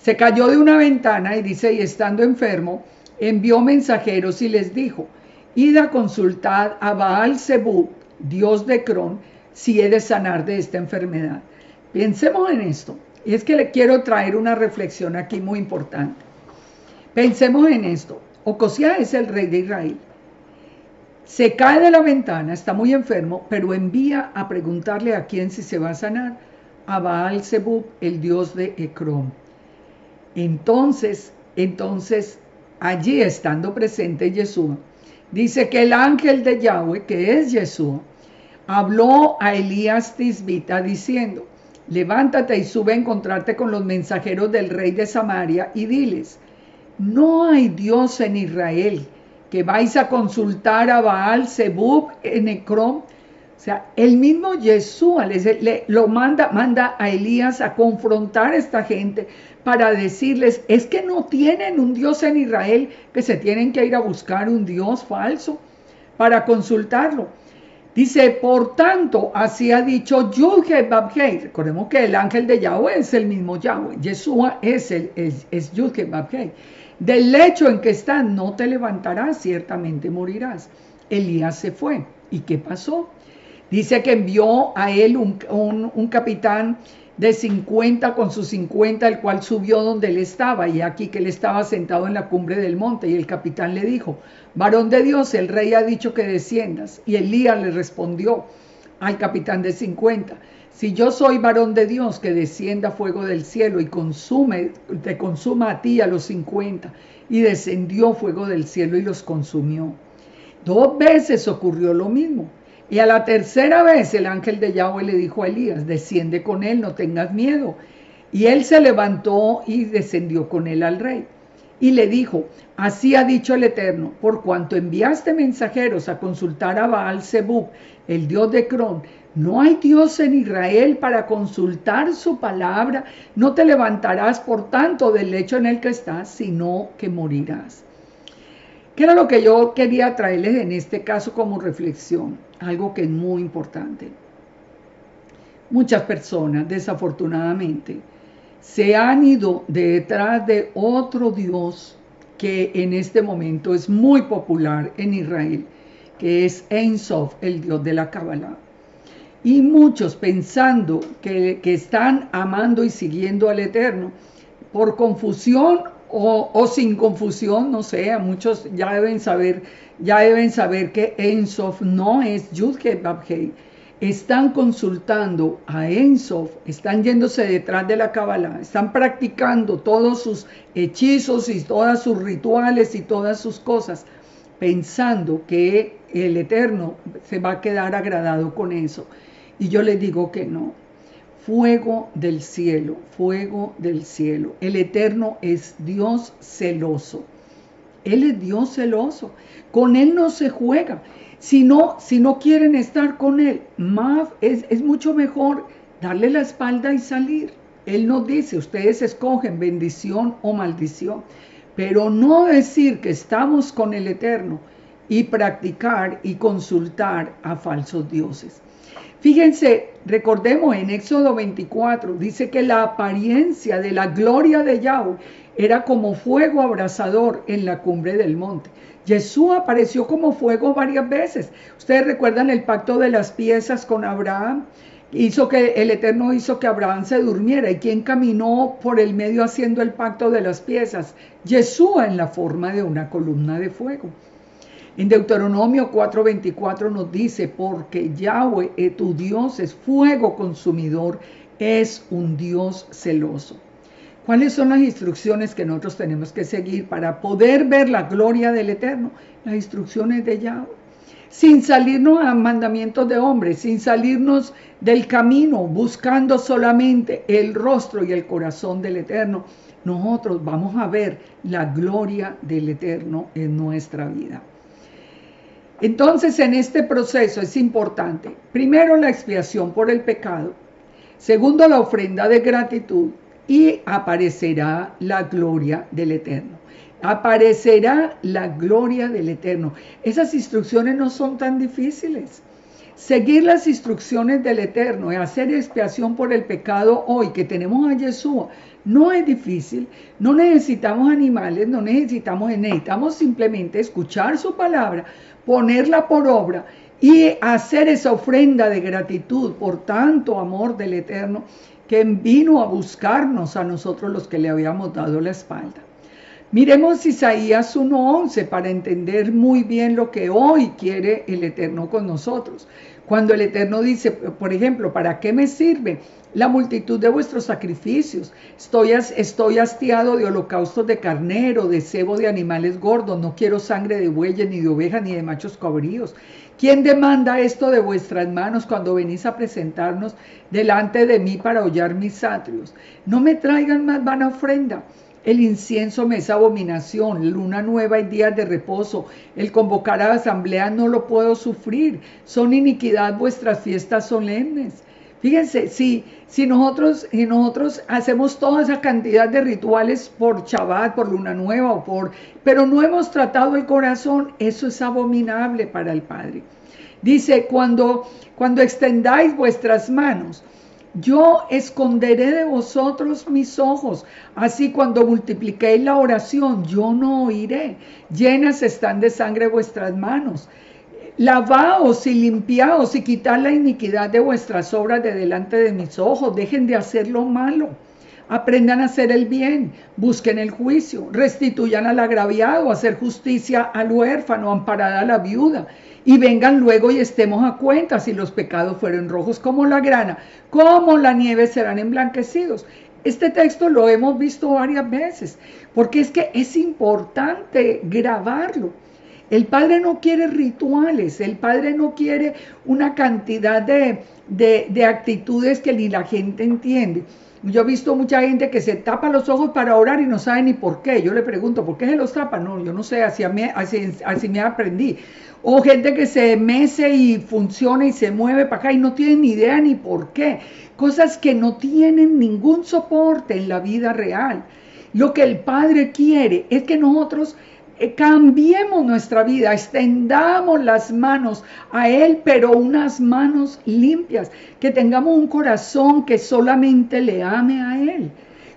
Se cayó de una ventana y dice, y estando enfermo, envió mensajeros y les dijo, id a consultar a Baal Zebub, dios de Cron, si he de sanar de esta enfermedad. Pensemos en esto. Y es que le quiero traer una reflexión aquí muy importante. Pensemos en esto. Ocosías es el rey de Israel. Se cae de la ventana, está muy enfermo, pero envía a preguntarle a quién si se va a sanar. A Baal Zebub, el dios de Ecrón. Entonces, allí estando presente Yeshua, dice que el ángel de Yahweh, que es Yeshua, habló a Elías Tisbita diciendo, levántate y sube a encontrarte con los mensajeros del rey de Samaria y diles, no hay Dios en Israel, que vais a consultar a Baal Zebub en Ecrón. O sea, el mismo Yeshua lo manda a Elías a confrontar a esta gente para decirles, es que no tienen un Dios en Israel, que se tienen que ir a buscar un Dios falso para consultarlo. Dice, por tanto, así ha dicho Yud-Heh-Vavhei. Recordemos que el ángel de Yahweh es el mismo Yahweh. Yeshua es Yud-Heh-Vavhei. Del lecho en que estás no te levantarás, ciertamente morirás. Elías se fue. ¿Y qué pasó? Dice que envió a él un capitán de 50 con sus 50, el cual subió donde él estaba, y aquí que él estaba sentado en la cumbre del monte, y el capitán le dijo, varón de Dios, el rey ha dicho que desciendas. Y Elías le respondió al capitán de 50, si yo soy varón de Dios, que descienda fuego del cielo y te consuma a ti a los 50. Y descendió fuego del cielo y los consumió. 2 veces ocurrió lo mismo. Y a la tercera vez el ángel de Yahweh le dijo a Elías, desciende con él, no tengas miedo. Y él se levantó y descendió con él al rey. Y le dijo, así ha dicho el Eterno, por cuanto enviaste mensajeros a consultar a Baal Zebub, el dios de Cron, no hay Dios en Israel para consultar su palabra, no te levantarás por tanto del lecho en el que estás, sino que morirás. ¿Qué era lo que yo quería traerles en este caso como reflexión? Algo que es muy importante. Muchas personas, desafortunadamente, se han ido detrás de otro Dios que en este momento es muy popular en Israel, que es Ein Sof, el Dios de la Kabbalah. Y muchos pensando que están amando y siguiendo al Eterno, por confusión o sin confusión, no sé, a muchos ya deben saber que Ein Sof no es Yud-Heh-Vavhei. Están consultando a Ein Sof, están yéndose detrás de la Kabbalah, están practicando todos sus hechizos y todas sus rituales y todas sus cosas, pensando que el Eterno se va a quedar agradado con eso. Y yo les digo que no. Fuego del cielo, fuego del cielo. El Eterno es Dios celoso. Él es Dios celoso. Con Él no se juega. Si no quieren estar con Él, es mucho mejor darle la espalda y salir. Él nos dice, ustedes escogen bendición o maldición. Pero no decir que estamos con el Eterno y practicar y consultar a falsos dioses. Fíjense, recordemos en Éxodo 24, dice que la apariencia de la gloria de Yahweh era como fuego abrasador en la cumbre del monte. Jesús apareció como fuego varias veces. Ustedes recuerdan el pacto de las piezas con Abraham. El Eterno hizo que Abraham se durmiera. ¿Y quién caminó por el medio haciendo el pacto de las piezas? Jesús en la forma de una columna de fuego. En Deuteronomio 4:24 nos dice, porque Yahweh, tu Dios, es fuego consumidor, es un Dios celoso. ¿Cuáles son las instrucciones que nosotros tenemos que seguir para poder ver la gloria del Eterno? Las instrucciones de Yahweh. Sin salirnos a mandamientos de hombres, sin salirnos del camino, buscando solamente el rostro y el corazón del Eterno, nosotros vamos a ver la gloria del Eterno en nuestra vida. Entonces, en este proceso es importante, primero, la expiación por el pecado, segundo, la ofrenda de gratitud, y aparecerá la gloria del Eterno. aparecerá la gloria del Eterno. Esas instrucciones no son tan difíciles. Seguir las instrucciones del Eterno y hacer expiación por el pecado hoy que tenemos a Yeshua no es difícil. No necesitamos animales, necesitamos simplemente escuchar su palabra, ponerla por obra y hacer esa ofrenda de gratitud por tanto amor del Eterno que vino a buscarnos a nosotros los que le habíamos dado la espalda. Miremos Isaías 1:11 para entender muy bien lo que hoy quiere el Eterno con nosotros. Cuando el Eterno dice, por ejemplo, ¿para qué me sirve la multitud de vuestros sacrificios? Estoy hastiado de holocaustos de carnero, de cebo de animales gordos. No quiero sangre de bueyes, ni de ovejas, ni de machos cabríos. ¿Quién demanda esto de vuestras manos cuando venís a presentarnos delante de mí para hollar mis atrios? No me traigan más vana ofrenda. El incienso me es abominación, luna nueva y días de reposo. El convocar a la asamblea no lo puedo sufrir. Son iniquidad vuestras fiestas solemnes. Fíjense, si nosotros hacemos toda esa cantidad de rituales por Shabbat, por luna nueva, pero no hemos tratado el corazón, eso es abominable para el Padre. Dice, cuando extendáis vuestras manos, yo esconderé de vosotros mis ojos, así cuando multipliquéis la oración, yo no oiré. Llenas están de sangre vuestras manos. Lavaos y limpiaos y quitad la iniquidad de vuestras obras de delante de mis ojos. Dejen de hacer lo malo. Aprendan a hacer el bien, busquen el juicio, restituyan al agraviado, hacer justicia al huérfano, amparad a la viuda. Y vengan luego y estemos a cuenta, si los pecados fueren rojos como la grana, como la nieve serán emblanquecidos. Este texto lo hemos visto varias veces, porque es que es importante grabarlo. El Padre no quiere rituales, el Padre no quiere una cantidad de actitudes que ni la gente entiende. Yo he visto mucha gente que se tapa los ojos para orar y no sabe ni por qué. Yo le pregunto, ¿por qué se los tapa? No, yo no sé, así me aprendí. O gente que se mece y funciona y se mueve para acá y no tiene ni idea ni por qué. Cosas que no tienen ningún soporte en la vida real. Lo que el Padre quiere es que nosotros cambiemos nuestra vida, extendamos las manos a Él, pero unas manos limpias, que tengamos un corazón que solamente le ame a Él.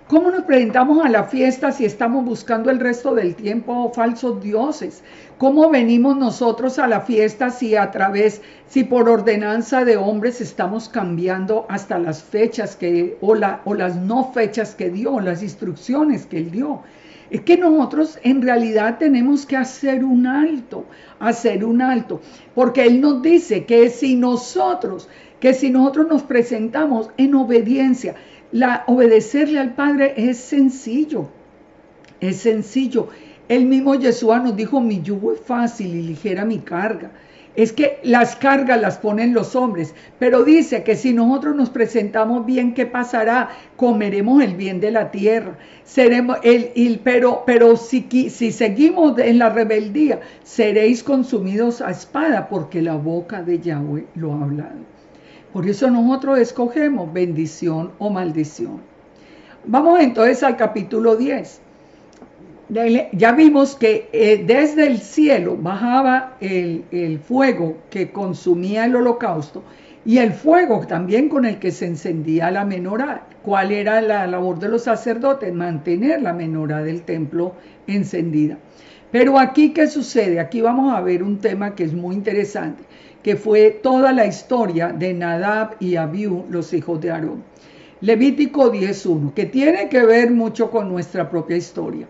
¿Cómo nos presentamos a la fiesta si estamos buscando el resto del tiempo falsos dioses? ¿Cómo venimos nosotros a la fiesta si por ordenanza de hombres estamos cambiando hasta las fechas o las no fechas que dio, las instrucciones que Él dio? Es que nosotros en realidad tenemos que hacer un alto, porque Él nos dice que si nosotros nos presentamos en obediencia, obedecerle al Padre es sencillo. El mismo Yeshua nos dijo, mi yugo es fácil y ligera mi carga. Es que las cargas las ponen los hombres, pero dice que si nosotros nos presentamos bien, ¿qué pasará? Comeremos el bien de la tierra. Pero si seguimos en la rebeldía, seréis consumidos a espada, porque la boca de Yahweh lo ha hablado. Por eso nosotros escogemos bendición o maldición. Vamos entonces al capítulo 10. Ya vimos que desde el cielo bajaba el fuego que consumía el holocausto y el fuego también con el que se encendía la menorá. ¿Cuál era la labor de los sacerdotes? Mantener la menorá del templo encendida. Pero aquí, ¿qué sucede? Aquí vamos a ver un tema que es muy interesante, que fue toda la historia de Nadab y Abiú, los hijos de Aarón. Levítico 10:1, que tiene que ver mucho con nuestra propia historia.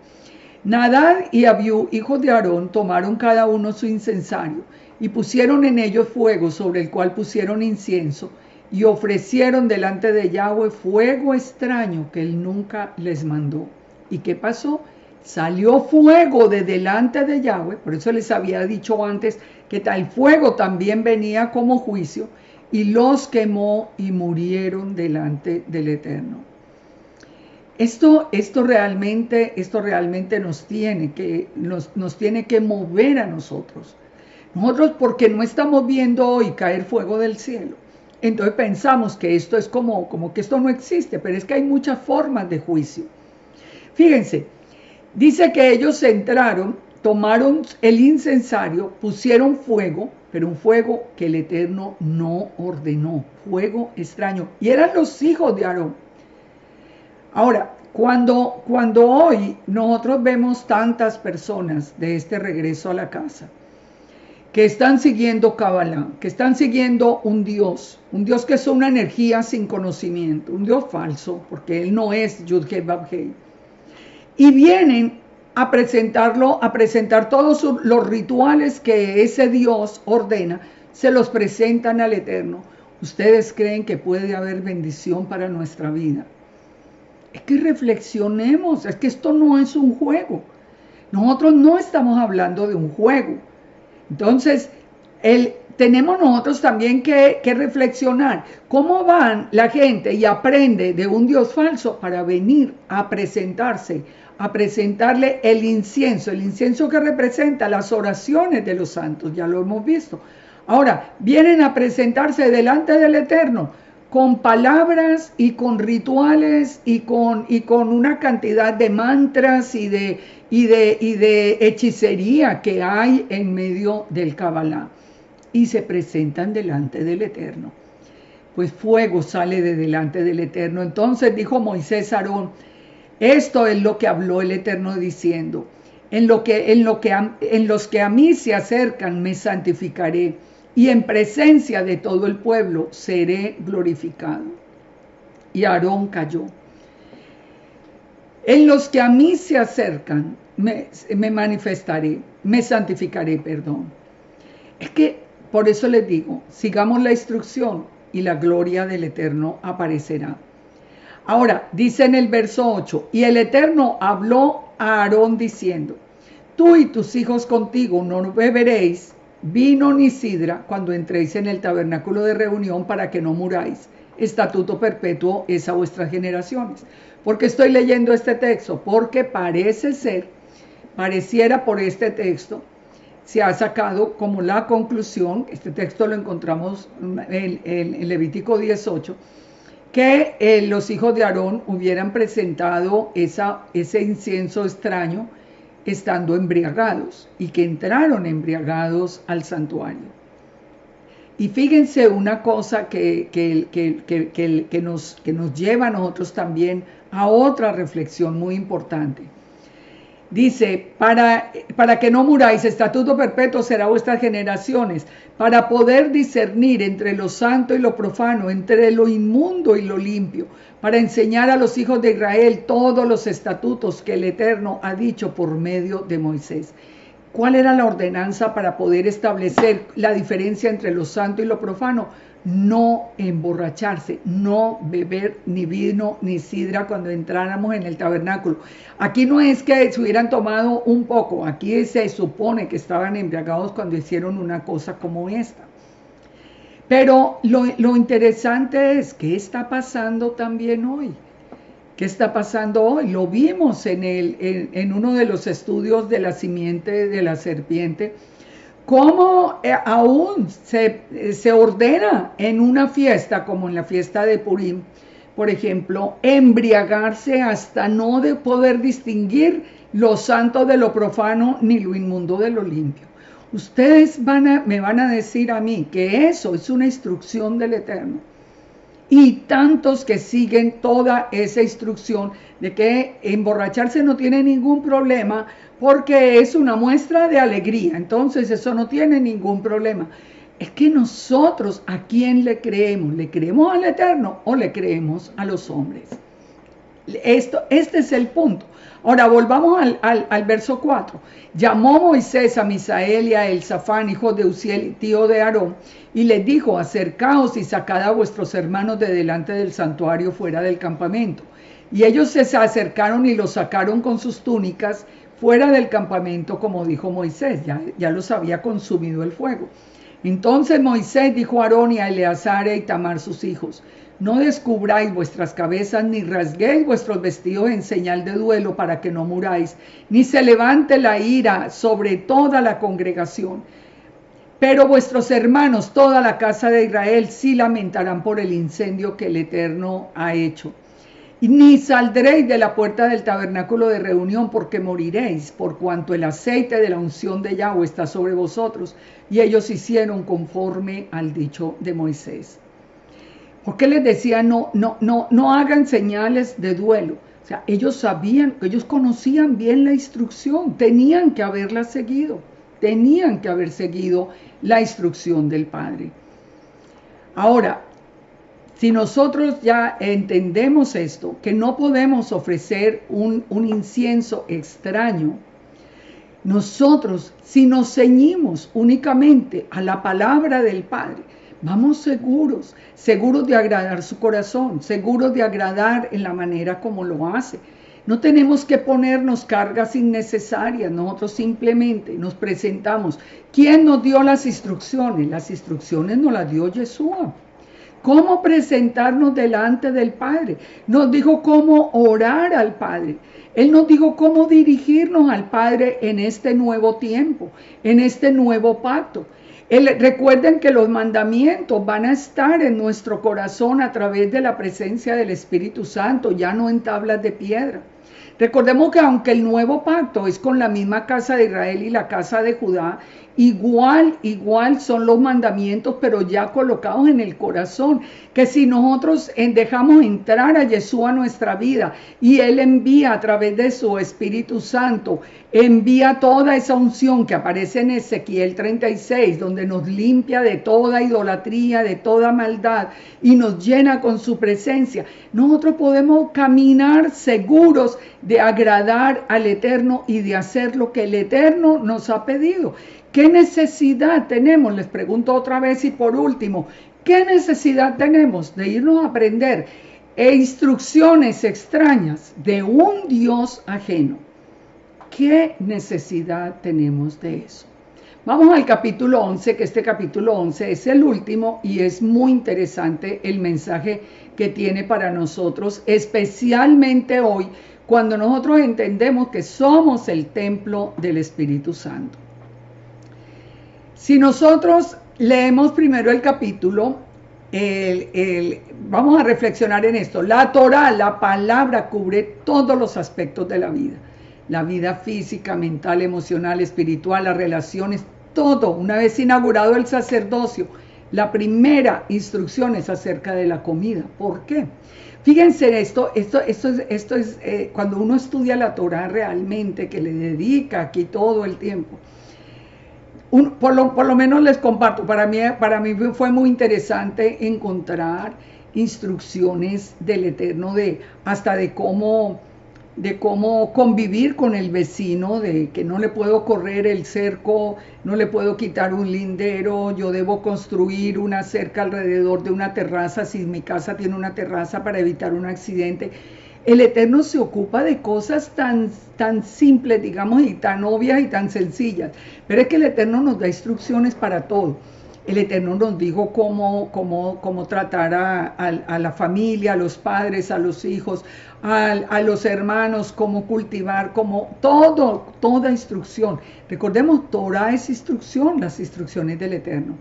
Nadab y Abiú, hijos de Aarón, tomaron cada uno su incensario y pusieron en ellos fuego sobre el cual pusieron incienso y ofrecieron delante de Yahweh fuego extraño que él nunca les mandó. ¿Y qué pasó? Salió fuego de delante de Yahweh, por eso les había dicho antes que tal fuego también venía como juicio y los quemó y murieron delante del Eterno. Esto realmente nos tiene que mover a nosotros. Nosotros, porque no estamos viendo hoy caer fuego del cielo, entonces pensamos que esto es como que esto no existe, pero es que hay muchas formas de juicio. Fíjense, Dice que ellos entraron, tomaron el incensario, pusieron fuego, pero un fuego que el Eterno no ordenó, fuego extraño. Y eran los hijos de Aarón. Ahora, cuando hoy nosotros vemos tantas personas de este regreso a la casa, que están siguiendo Kabbalah, que están siguiendo un Dios que es una energía sin conocimiento, un Dios falso, porque Él no es Yud-Heh Vav-Heh, y vienen a presentar todos los rituales que ese Dios ordena, se los presentan al Eterno. ¿Ustedes creen que puede haber bendición para nuestra vida? Es que reflexionemos, es que esto no es un juego. Nosotros no estamos hablando de un juego. Entonces, tenemos nosotros también que reflexionar cómo van la gente y aprende de un Dios falso para venir a presentarse, a presentarle el incienso que representa las oraciones de los santos, ya lo hemos visto. Ahora, vienen a presentarse delante del Eterno con palabras y con rituales y con una cantidad de mantras y de hechicería que hay en medio del Kabbalah, y se presentan delante del Eterno. Pues fuego sale de delante del Eterno. Entonces dijo Moisés a Aarón: esto es lo que habló el Eterno diciendo: en los que a mí se acercan me santificaré, y en presencia de todo el pueblo seré glorificado. Y Aarón calló. En los que a mí se acercan me manifestaré, me santificaré, perdón. Es que por eso les digo, sigamos la instrucción y la gloria del Eterno aparecerá. Ahora, dice en el verso 8, y el Eterno habló a Aarón diciendo: tú y tus hijos contigo no beberéis vino ni sidra cuando entréis en el tabernáculo de reunión, para que no muráis. Estatuto perpetuo es a vuestras generaciones. ¿Por qué estoy leyendo este texto? Porque pareciera por este texto, se ha sacado como la conclusión, este texto lo encontramos en Levítico 18, que los hijos de Aarón hubieran presentado ese incienso extraño estando embriagados, y que entraron embriagados al santuario. Y fíjense una cosa que nos lleva a nosotros también a otra reflexión muy importante. Dice: para que no muráis, estatuto perpetuo será vuestras generaciones, para poder discernir entre lo santo y lo profano, entre lo inmundo y lo limpio, para enseñar a los hijos de Israel todos los estatutos que el Eterno ha dicho por medio de Moisés. ¿Cuál era la ordenanza para poder establecer la diferencia entre lo santo y lo profano? No emborracharse, no beber ni vino ni sidra cuando entráramos en el tabernáculo. Aquí no es que se hubieran tomado un poco, aquí se supone que estaban embriagados cuando hicieron una cosa como esta. Pero lo interesante es, ¿qué está pasando también hoy? ¿Qué está pasando hoy? Lo vimos en uno de los estudios de la simiente de la serpiente, cómo aún se ordena en una fiesta, como en la fiesta de Purim, por ejemplo, embriagarse hasta no de poder distinguir lo santo de lo profano, ni lo inmundo de lo limpio. Ustedes me van a decir a mí que eso es una instrucción del Eterno. Y tantos que siguen toda esa instrucción de que emborracharse no tiene ningún problema porque es una muestra de alegría, entonces eso no tiene ningún problema. Es que nosotros, ¿a quién le creemos? ¿Le creemos al Eterno o le creemos a los hombres? Este es el punto. Ahora volvamos al verso 4. Llamó Moisés a Misael y a Elzafán, hijos de Uziel, tío de Aarón, y les dijo: acercaos y sacad a vuestros hermanos de delante del santuario fuera del campamento. Y ellos se acercaron y los sacaron con sus túnicas fuera del campamento, como dijo Moisés. Ya los había consumido el fuego. Entonces Moisés dijo a Aarón y a Eleazar y Tamar sus hijos: no descubráis vuestras cabezas, ni rasguéis vuestros vestidos en señal de duelo, para que no muráis, ni se levante la ira sobre toda la congregación. Pero vuestros hermanos, toda la casa de Israel, sí lamentarán por el incendio que el Eterno ha hecho. Y ni saldréis de la puerta del tabernáculo de reunión, porque moriréis, por cuanto el aceite de la unción de Yahweh está sobre vosotros. Y ellos hicieron conforme al dicho de Moisés. Porque les decía, no hagan señales de duelo. O sea, ellos sabían, ellos conocían bien la instrucción, tenían que haberla seguido, tenían que haber seguido la instrucción del Padre. Ahora, si nosotros ya entendemos esto, que no podemos ofrecer un incienso extraño, nosotros, si nos ceñimos únicamente a la palabra del Padre, vamos seguros de agradar su corazón, seguros de agradar en la manera como lo hace. No tenemos que ponernos cargas innecesarias, nosotros simplemente nos presentamos. ¿Quién nos dio las instrucciones? Las instrucciones nos las dio Yeshua. ¿Cómo presentarnos delante del Padre? Nos dijo cómo orar al Padre. Él nos dijo cómo dirigirnos al Padre en este nuevo tiempo, en este nuevo pacto. Recuerden que los mandamientos van a estar en nuestro corazón a través de la presencia del Espíritu Santo, ya no en tablas de piedra. Recordemos que aunque el nuevo pacto es con la misma casa de Israel y la casa de Judá, igual son los mandamientos, pero ya colocados en el corazón, que si nosotros dejamos entrar a Yeshua a nuestra vida y Él envía a través de su Espíritu Santo, envía toda esa unción que aparece en Ezequiel 36, donde nos limpia de toda idolatría, de toda maldad y nos llena con su presencia, nosotros podemos caminar seguros de agradar al Eterno y de hacer lo que el Eterno nos ha pedido. ¿Qué necesidad tenemos? Les pregunto otra vez y por último, ¿qué necesidad tenemos de irnos a aprender instrucciones extrañas de un Dios ajeno? ¿Qué necesidad tenemos de eso? Vamos al capítulo 11, que este capítulo 11 es el último y es muy interesante el mensaje que tiene para nosotros, especialmente hoy, cuando nosotros entendemos que somos el templo del Espíritu Santo. Si nosotros leemos primero el capítulo, vamos a reflexionar en esto. La Torá, la palabra, cubre todos los aspectos de la vida. La vida física, mental, emocional, espiritual, las relaciones, todo. Una vez inaugurado el sacerdocio, la primera instrucción es acerca de la comida. ¿Por qué? Fíjense esto es cuando uno estudia la Torá realmente, que le dedica aquí todo el tiempo. Por lo menos les comparto, para mí fue muy interesante encontrar instrucciones del Eterno hasta de cómo convivir con el vecino, de que no le puedo correr el cerco, no le puedo quitar un lindero, yo debo construir una cerca alrededor de una terraza, si mi casa tiene una terraza, para evitar un accidente. El Eterno se ocupa de cosas tan simples, digamos, y tan obvias y tan sencillas. Pero es que el Eterno nos da instrucciones para todo. El Eterno nos dijo cómo tratar a la familia, a los padres, a los hijos, a los hermanos, cómo cultivar, toda instrucción. Recordemos, Torah es instrucción, las instrucciones del Eterno.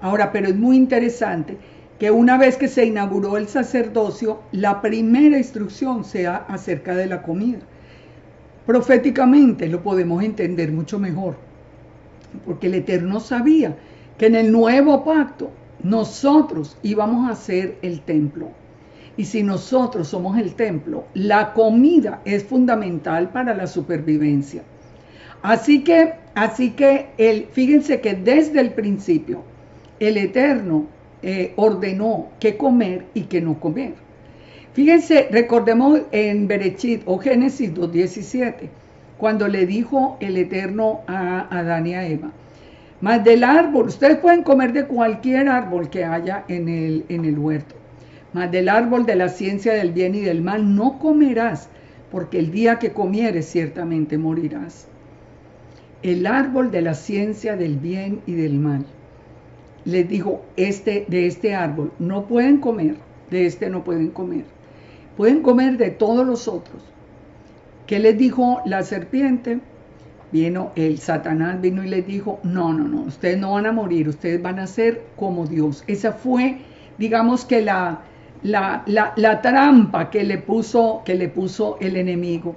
Ahora, pero es muy interesante que una vez que se inauguró el sacerdocio, la primera instrucción sea acerca de la comida. Proféticamente lo podemos entender mucho mejor, porque el Eterno sabía que en el nuevo pacto nosotros íbamos a ser el templo. Y si nosotros somos el templo, la comida es fundamental para la supervivencia. Así que fíjense que desde el principio el Eterno ordenó qué comer y qué no comer. Fíjense, recordemos en Bereshit o Génesis 2:17, cuando le dijo el Eterno a Adán y a Eva: mas del árbol, ustedes pueden comer de cualquier árbol que haya en el huerto, mas del árbol de la ciencia del bien y del mal no comerás, porque el día que comieres ciertamente morirás. El árbol de la ciencia del bien y del mal. Les dijo, de este árbol no pueden comer, de este no pueden comer. Pueden comer de todos los otros. ¿Qué les dijo la serpiente? Satanás vino y les dijo, no, ustedes no van a morir, ustedes van a ser como Dios. Esa fue, digamos que la la trampa que le puso el enemigo.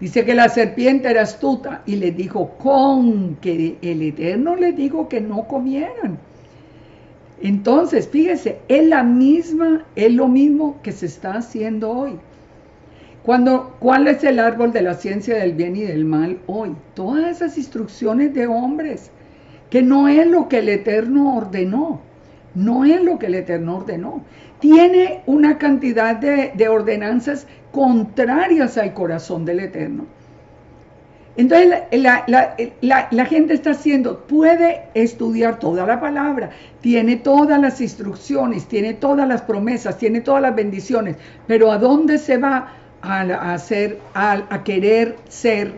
Dice que la serpiente era astuta y les dijo, con que el Eterno les dijo que no comieran. Entonces, fíjese, es lo mismo que se está haciendo hoy. ¿Cuál es el árbol de la ciencia del bien y del mal hoy? Todas esas instrucciones de hombres, que no es lo que el Eterno ordenó. No es lo que el Eterno ordenó. Tiene una cantidad de ordenanzas contrarias al corazón del Eterno. Entonces la gente está puede estudiar toda la palabra, tiene todas las instrucciones, tiene todas las promesas, tiene todas las bendiciones, pero ¿a dónde se va a querer ser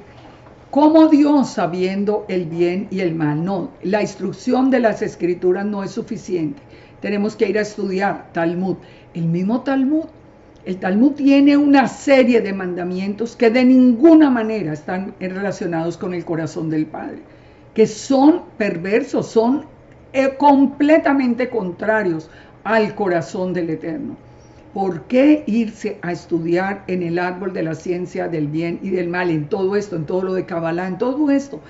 como Dios sabiendo el bien y el mal? No, la instrucción de las escrituras no es suficiente. Tenemos que ir a estudiar Talmud. El mismo Talmud. El Talmud tiene una serie de mandamientos que de ninguna manera están relacionados con el corazón del Padre, que son perversos, son completamente contrarios al corazón del Eterno. ¿Por qué irse a estudiar en el árbol de la ciencia del bien y del mal, en todo esto, en todo lo de Kabbalah, en todo esto?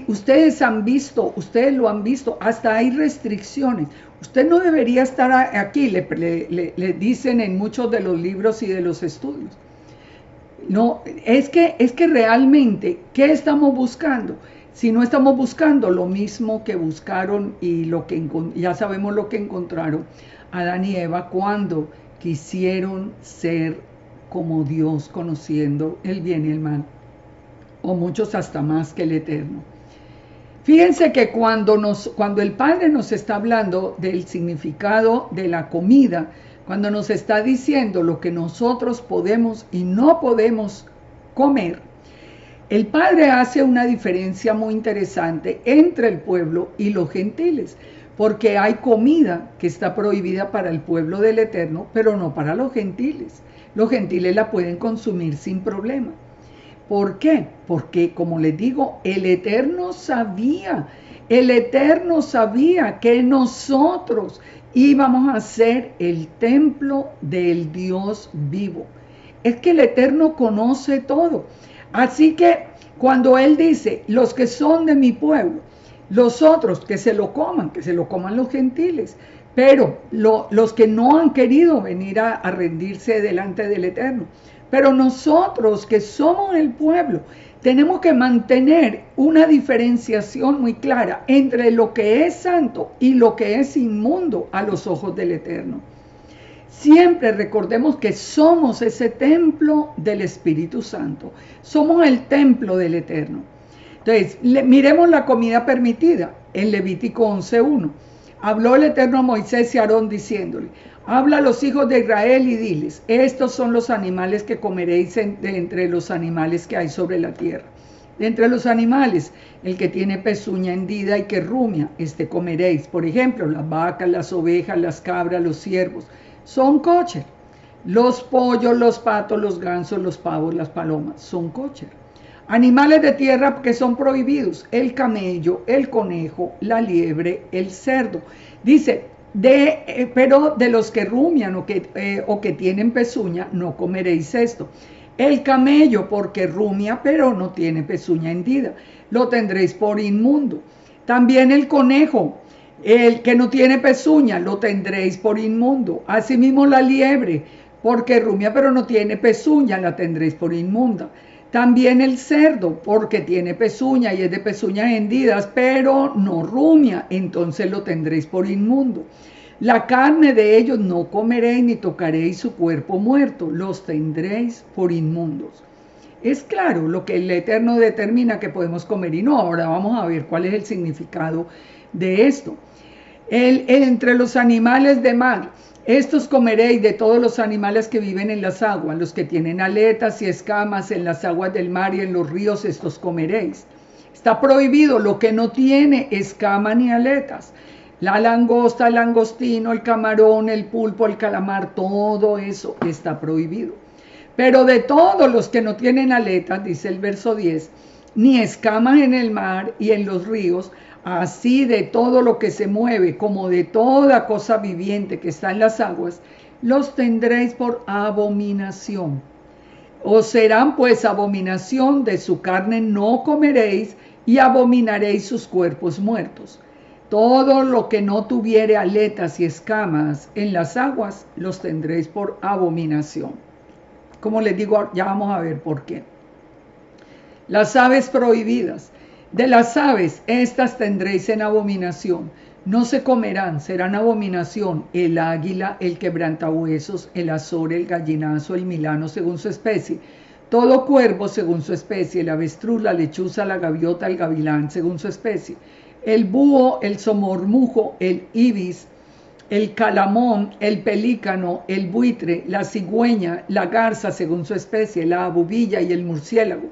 Ustedes lo han visto, hasta hay restricciones. Usted no debería estar aquí, le dicen en muchos de los libros y de los estudios. No, es que realmente, ¿qué estamos buscando? Si no estamos buscando lo mismo que buscaron y ya sabemos lo que encontraron Adán y Eva cuando quisieron ser como Dios, conociendo el bien y el mal, o muchos hasta más que el Eterno. Fíjense que cuando el Padre nos está hablando del significado de la comida, cuando nos está diciendo lo que nosotros podemos y no podemos comer, el Padre hace una diferencia muy interesante entre el pueblo y los gentiles, porque hay comida que está prohibida para el pueblo del Eterno, pero no para los gentiles. Los gentiles la pueden consumir sin problema. ¿Por qué? Porque, como les digo, el Eterno sabía que nosotros íbamos a ser el templo del Dios vivo. Es que el Eterno conoce todo. Así que cuando Él dice, los que son de mi pueblo, los otros que se lo coman los gentiles, pero los que no han querido venir a rendirse delante del Eterno. Pero nosotros que somos el pueblo, tenemos que mantener una diferenciación muy clara entre lo que es santo y lo que es inmundo a los ojos del Eterno. Siempre recordemos que somos ese templo del Espíritu Santo. Somos el templo del Eterno. Entonces, miremos la comida permitida en Levítico 11:1. Habló el Eterno a Moisés y a Aarón diciéndole, habla a los hijos de Israel y diles, estos son los animales que comeréis de entre los animales que hay sobre la tierra. De entre los animales, el que tiene pezuña hendida y que rumia, este comeréis. Por ejemplo, las vacas, las ovejas, las cabras, los ciervos, son kosher. Los pollos, los patos, los gansos, los pavos, las palomas, son kosher. Animales de tierra que son prohibidos, el camello, el conejo, la liebre, el cerdo. Dice, pero de los que rumian o que tienen pezuña, no comeréis esto. El camello, porque rumia, pero no tiene pezuña hendida, lo tendréis por inmundo. También el conejo, el que no tiene pezuña, lo tendréis por inmundo. Asimismo la liebre, porque rumia, pero no tiene pezuña, la tendréis por inmunda. También el cerdo, porque tiene pezuña y es de pezuñas hendidas, pero no rumia, entonces lo tendréis por inmundo. La carne de ellos no comeréis ni tocaréis su cuerpo muerto, los tendréis por inmundos. Es claro lo que el Eterno determina que podemos comer y no. Ahora vamos a ver cuál es el significado de esto. Entre los animales de mar, estos comeréis de todos los animales que viven en las aguas, los que tienen aletas y escamas en las aguas del mar y en los ríos, estos comeréis. Está prohibido lo que no tiene escama ni aletas. La langosta, el langostino, el camarón, el pulpo, el calamar, todo eso está prohibido. Pero de todos los que no tienen aletas, dice el verso 10, ni escamas en el mar y en los ríos, así de todo lo que se mueve, como de toda cosa viviente que está en las aguas, los tendréis por abominación. Os serán pues abominación, de su carne no comeréis, y abominaréis sus cuerpos muertos. Todo lo que no tuviere aletas y escamas en las aguas, los tendréis por abominación. Como les digo, ya vamos a ver por qué. Las aves prohibidas. De las aves, estas tendréis en abominación. No se comerán, serán abominación el águila, el quebrantahuesos, el azor, el gallinazo, el milano según su especie. Todo cuervo según su especie, el avestruz, la lechuza, la gaviota, el gavilán según su especie. El búho, el somormujo, el ibis, el calamón, el pelícano, el buitre, la cigüeña, la garza según su especie, la abubilla y el murciélago.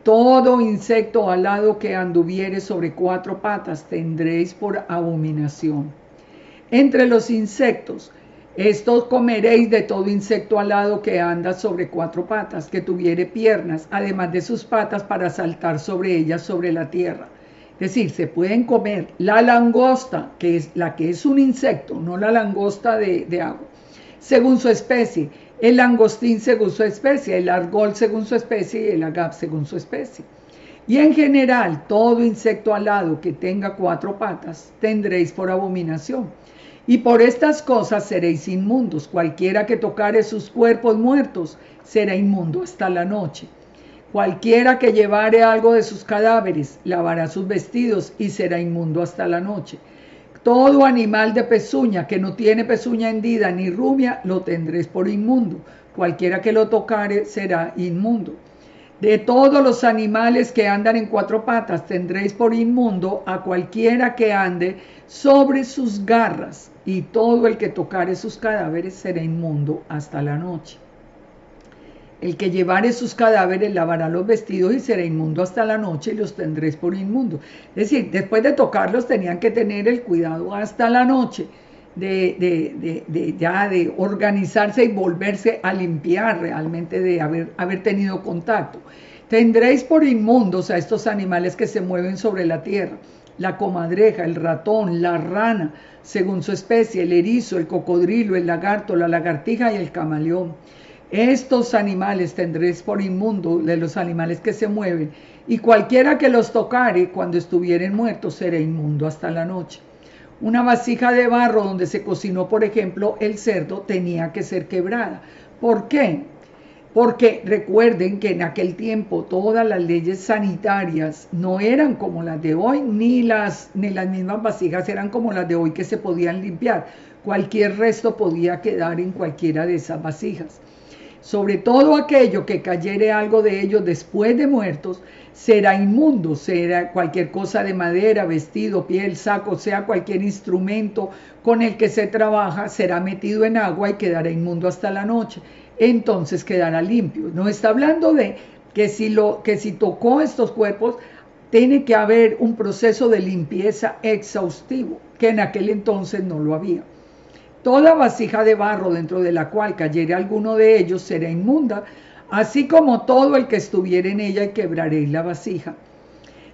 Todo insecto alado que anduviere sobre 4 patas tendréis por abominación. Entre los insectos, estos comeréis de todo insecto alado que anda sobre 4 patas, que tuviere piernas, además de sus patas para saltar sobre ellas sobre la tierra. Es decir, se pueden comer la langosta, que es la que es un insecto, no la langosta de agua, según su especie, el langostín según su especie, el argol según su especie y el agap según su especie. Y en general, todo insecto alado que tenga 4 patas tendréis por abominación. Y por estas cosas seréis inmundos. Cualquiera que tocare sus cuerpos muertos será inmundo hasta la noche. Cualquiera que llevare algo de sus cadáveres lavará sus vestidos y será inmundo hasta la noche. Todo animal de pezuña que no tiene pezuña hendida ni rumia, lo tendréis por inmundo. Cualquiera que lo tocare será inmundo. De todos los animales que andan en 4 patas, tendréis por inmundo a cualquiera que ande sobre sus garras, y todo el que tocare sus cadáveres será inmundo hasta la noche. El que llevare sus cadáveres lavará los vestidos y será inmundo hasta la noche, y los tendréis por inmundo. Es decir, después de tocarlos tenían que tener el cuidado hasta la noche de organizarse y volverse a limpiar realmente de haber tenido contacto. Tendréis por inmundos a estos animales que se mueven sobre la tierra: la comadreja, el ratón, la rana, según su especie, el erizo, el cocodrilo, el lagarto, la lagartija y el camaleón. Estos animales tendréis por inmundo de los animales que se mueven, y cualquiera que los tocare cuando estuvieren muertos será inmundo hasta la noche. Una vasija de barro donde se cocinó, por ejemplo, el cerdo tenía que ser quebrada. ¿Por qué? Porque recuerden que en aquel tiempo todas las leyes sanitarias no eran como las de hoy, ni las mismas vasijas eran como las de hoy que se podían limpiar. Cualquier resto podía quedar en cualquiera de esas vasijas. Sobre todo aquello que cayere algo de ellos después de muertos, será inmundo, será cualquier cosa de madera, vestido, piel, saco, sea cualquier instrumento con el que se trabaja, será metido en agua y quedará inmundo hasta la noche. Entonces quedará limpio. No está hablando de que si tocó estos cuerpos, tiene que haber un proceso de limpieza exhaustivo, que en aquel entonces no lo había. Toda vasija de barro dentro de la cual cayere alguno de ellos será inmunda, así como todo el que estuviera en ella, y quebraréis la vasija.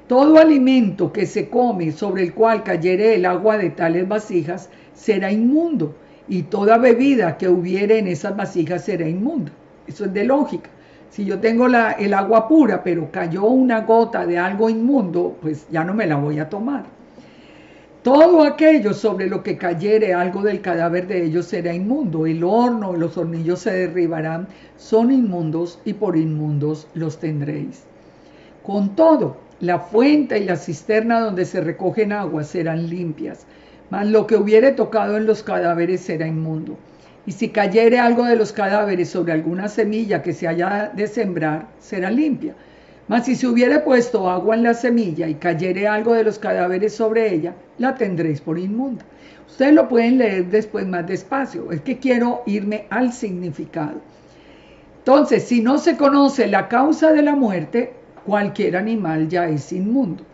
Todo alimento que se come sobre el cual cayere el agua de tales vasijas será inmundo, y toda bebida que hubiere en esas vasijas será inmunda. Eso es de lógica. Si yo tengo el agua pura, pero cayó una gota de algo inmundo, pues ya no me la voy a tomar. Todo aquello sobre lo que cayere algo del cadáver de ellos será inmundo. El horno y los hornillos se derribarán, son inmundos, y por inmundos los tendréis. Con todo, la fuente y la cisterna donde se recogen aguas serán limpias, mas lo que hubiere tocado en los cadáveres será inmundo. Y si cayere algo de los cadáveres sobre alguna semilla que se haya de sembrar, será limpia. Mas si se hubiere puesto agua en la semilla y cayere algo de los cadáveres sobre ella, la tendréis por inmunda. Ustedes lo pueden leer después más despacio. Es que quiero irme al significado. Entonces, si no se conoce la causa de la muerte, cualquier animal ya es inmundo.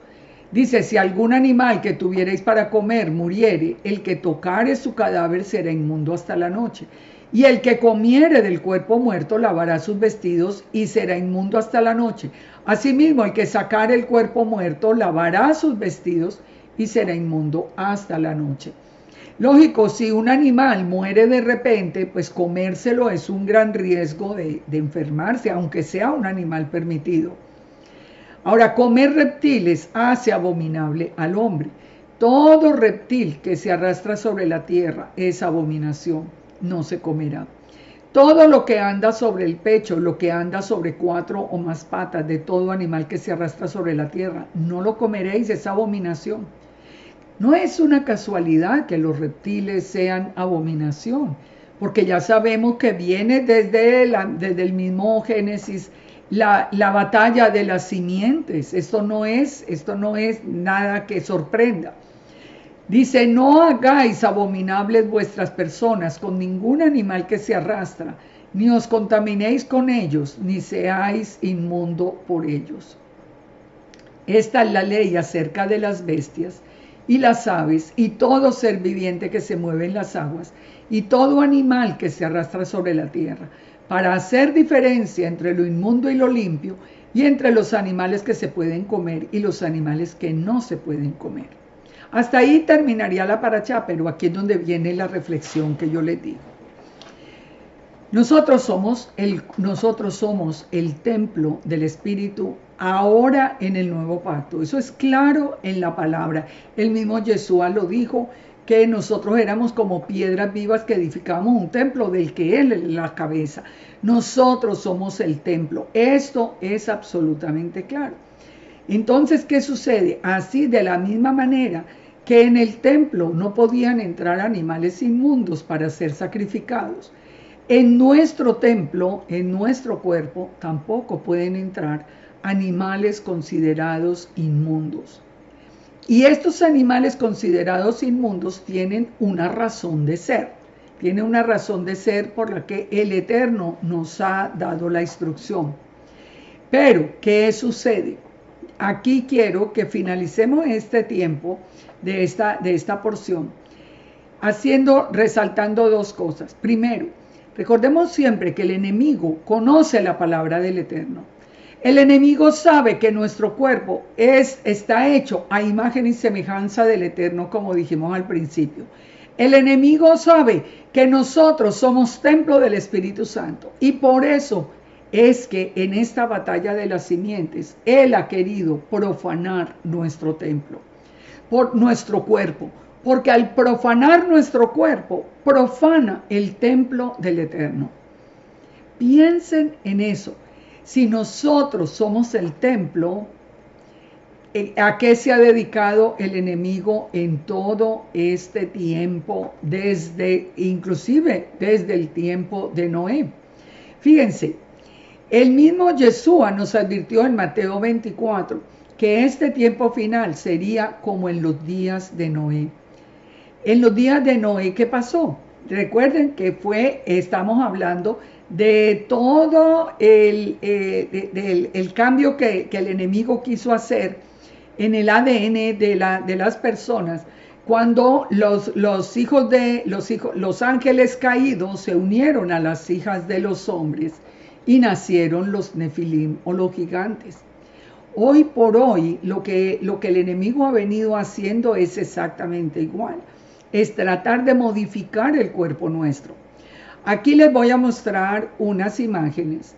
Dice: si algún animal que tuvierais para comer muriere, el que tocare su cadáver será inmundo hasta la noche. Y el que comiere del cuerpo muerto lavará sus vestidos y será inmundo hasta la noche. Asimismo, el que sacare el cuerpo muerto lavará sus vestidos y será inmundo hasta la noche. Lógico, si un animal muere de repente, pues comérselo es un gran riesgo de enfermarse, aunque sea un animal permitido. Ahora, comer reptiles hace abominable al hombre. Todo reptil que se arrastra sobre la tierra es abominación, no se comerá. Todo lo que anda sobre el pecho, lo que anda sobre 4 o más patas de todo animal que se arrastra sobre la tierra, no lo comeréis, es abominación. No es una casualidad que los reptiles sean abominación, porque ya sabemos que viene desde el mismo Génesis la batalla de las simientes. Esto no es nada que sorprenda. Dice, no hagáis abominables vuestras personas con ningún animal que se arrastra, ni os contaminéis con ellos, ni seáis inmundo por ellos. Esta es la ley acerca de las bestias y las aves y todo ser viviente que se mueve en las aguas y todo animal que se arrastra sobre la tierra, para hacer diferencia entre lo inmundo y lo limpio y entre los animales que se pueden comer y los animales que no se pueden comer. Hasta ahí terminaría la paracha, pero aquí es donde viene la reflexión que yo les digo. Nosotros somos el templo del Espíritu ahora en el nuevo pacto. Eso es claro en la palabra. El mismo Yeshua lo dijo, que nosotros éramos como piedras vivas que edificábamos un templo del que Él es la cabeza. Nosotros somos el templo. Esto es absolutamente claro. Entonces, ¿qué sucede? Así, de la misma manera que en el templo no podían entrar animales inmundos para ser sacrificados, en nuestro templo, en nuestro cuerpo, tampoco pueden entrar animales considerados inmundos. Y estos animales considerados inmundos tienen una razón de ser. Tienen una razón de ser por la que el Eterno nos ha dado la instrucción. Pero, ¿qué sucede? Aquí quiero que finalicemos este tiempo de esta porción resaltando dos cosas. Primero, recordemos siempre que el enemigo conoce la palabra del Eterno. El enemigo sabe que nuestro cuerpo está hecho a imagen y semejanza del Eterno, como dijimos al principio. El enemigo sabe que nosotros somos templo del Espíritu Santo y por eso es que en esta batalla de las simientes, Él ha querido profanar nuestro templo, por nuestro cuerpo, porque al profanar nuestro cuerpo, profana el templo del Eterno. Piensen en eso. Si nosotros somos el templo, ¿a qué se ha dedicado el enemigo en todo este tiempo, inclusive desde el tiempo de Noé? Fíjense, el mismo Yeshua nos advirtió en Mateo 24 que este tiempo final sería como en los días de Noé. En los días de Noé, ¿qué pasó? Recuerden que estamos hablando de todo el cambio que el enemigo quiso hacer en el ADN de las personas cuando los ángeles caídos se unieron a las hijas de los hombres y nacieron los nefilim o los gigantes. Hoy por hoy lo que el enemigo ha venido haciendo es exactamente igual. Es tratar de modificar el cuerpo nuestro. Aquí les voy a mostrar unas imágenes,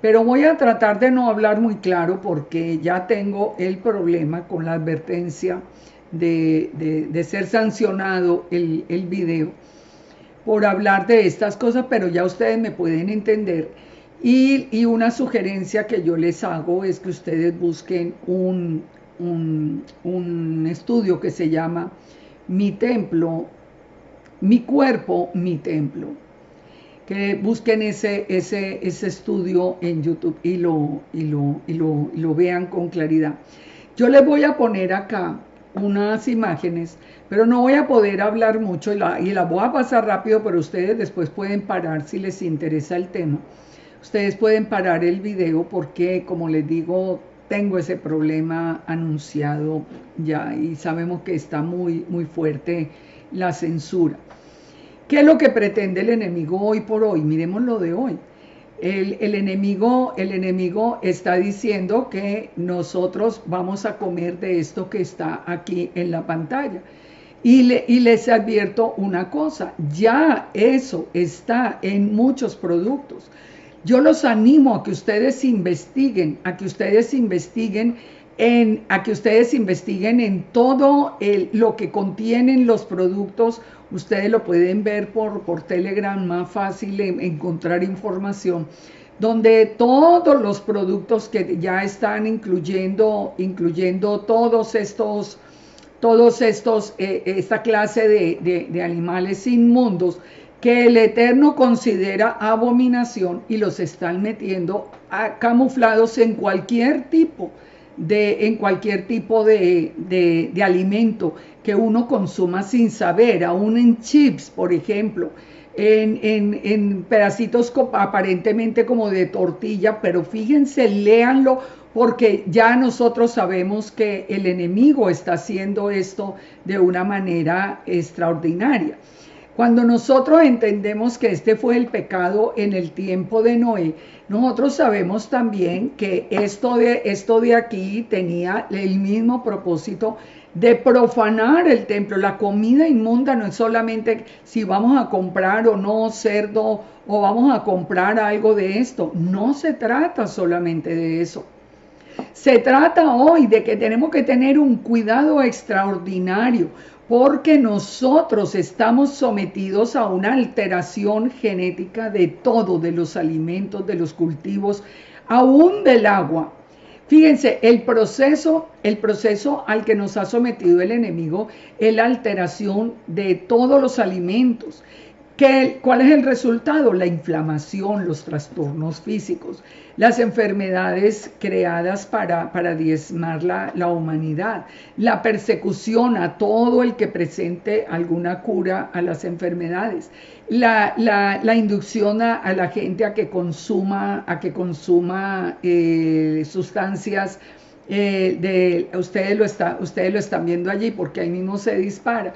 pero voy a tratar de no hablar muy claro porque ya tengo el problema con la advertencia de ser sancionado el video por hablar de estas cosas, pero ya ustedes me pueden entender. Y una sugerencia que yo les hago es que ustedes busquen un estudio que se llama Mi Templo, Mi Cuerpo, Mi Templo. Que busquen ese estudio en YouTube y lo vean con claridad. Yo les voy a poner acá unas imágenes, pero no voy a poder hablar mucho y la voy a pasar rápido, pero ustedes después pueden parar si les interesa el tema. Ustedes pueden parar el video porque, como les digo, tengo ese problema anunciado ya y sabemos que está muy, muy fuerte la censura. ¿Qué es lo que pretende el enemigo hoy por hoy? Miremos lo de hoy. El enemigo está diciendo que nosotros vamos a comer de esto que está aquí en la pantalla. Y les advierto una cosa, ya eso está en muchos productos. Yo los animo a que ustedes investiguen, a que ustedes investiguen en todo lo que contienen los productos. Ustedes lo pueden ver por Telegram, más fácil encontrar información, donde todos los productos que ya están incluyendo esta clase de animales inmundos que el Eterno considera abominación, y los están metiendo camuflados en cualquier tipo de alimento que uno consuma sin saber, aún en chips, por ejemplo, en pedacitos aparentemente como de tortilla, pero fíjense, léanlo, porque ya nosotros sabemos que el enemigo está haciendo esto de una manera extraordinaria. Cuando nosotros entendemos que este fue el pecado en el tiempo de Noé, nosotros sabemos también que esto de aquí tenía el mismo propósito de profanar el templo. La comida inmunda no es solamente si vamos a comprar o no cerdo o vamos a comprar algo de esto. No se trata solamente de eso. Se trata hoy de que tenemos que tener un cuidado extraordinario, porque nosotros estamos sometidos a una alteración genética de todo, de los alimentos, de los cultivos, aún del agua. Fíjense, el proceso al que nos ha sometido el enemigo es la alteración de todos los alimentos. ¿Cuál es el resultado? La inflamación, los trastornos físicos, las enfermedades creadas para diezmar la humanidad, la persecución a todo el que presente alguna cura a las enfermedades, la inducción a la gente a que consuma sustancias. Ustedes lo están viendo allí, porque ahí mismo se dispara.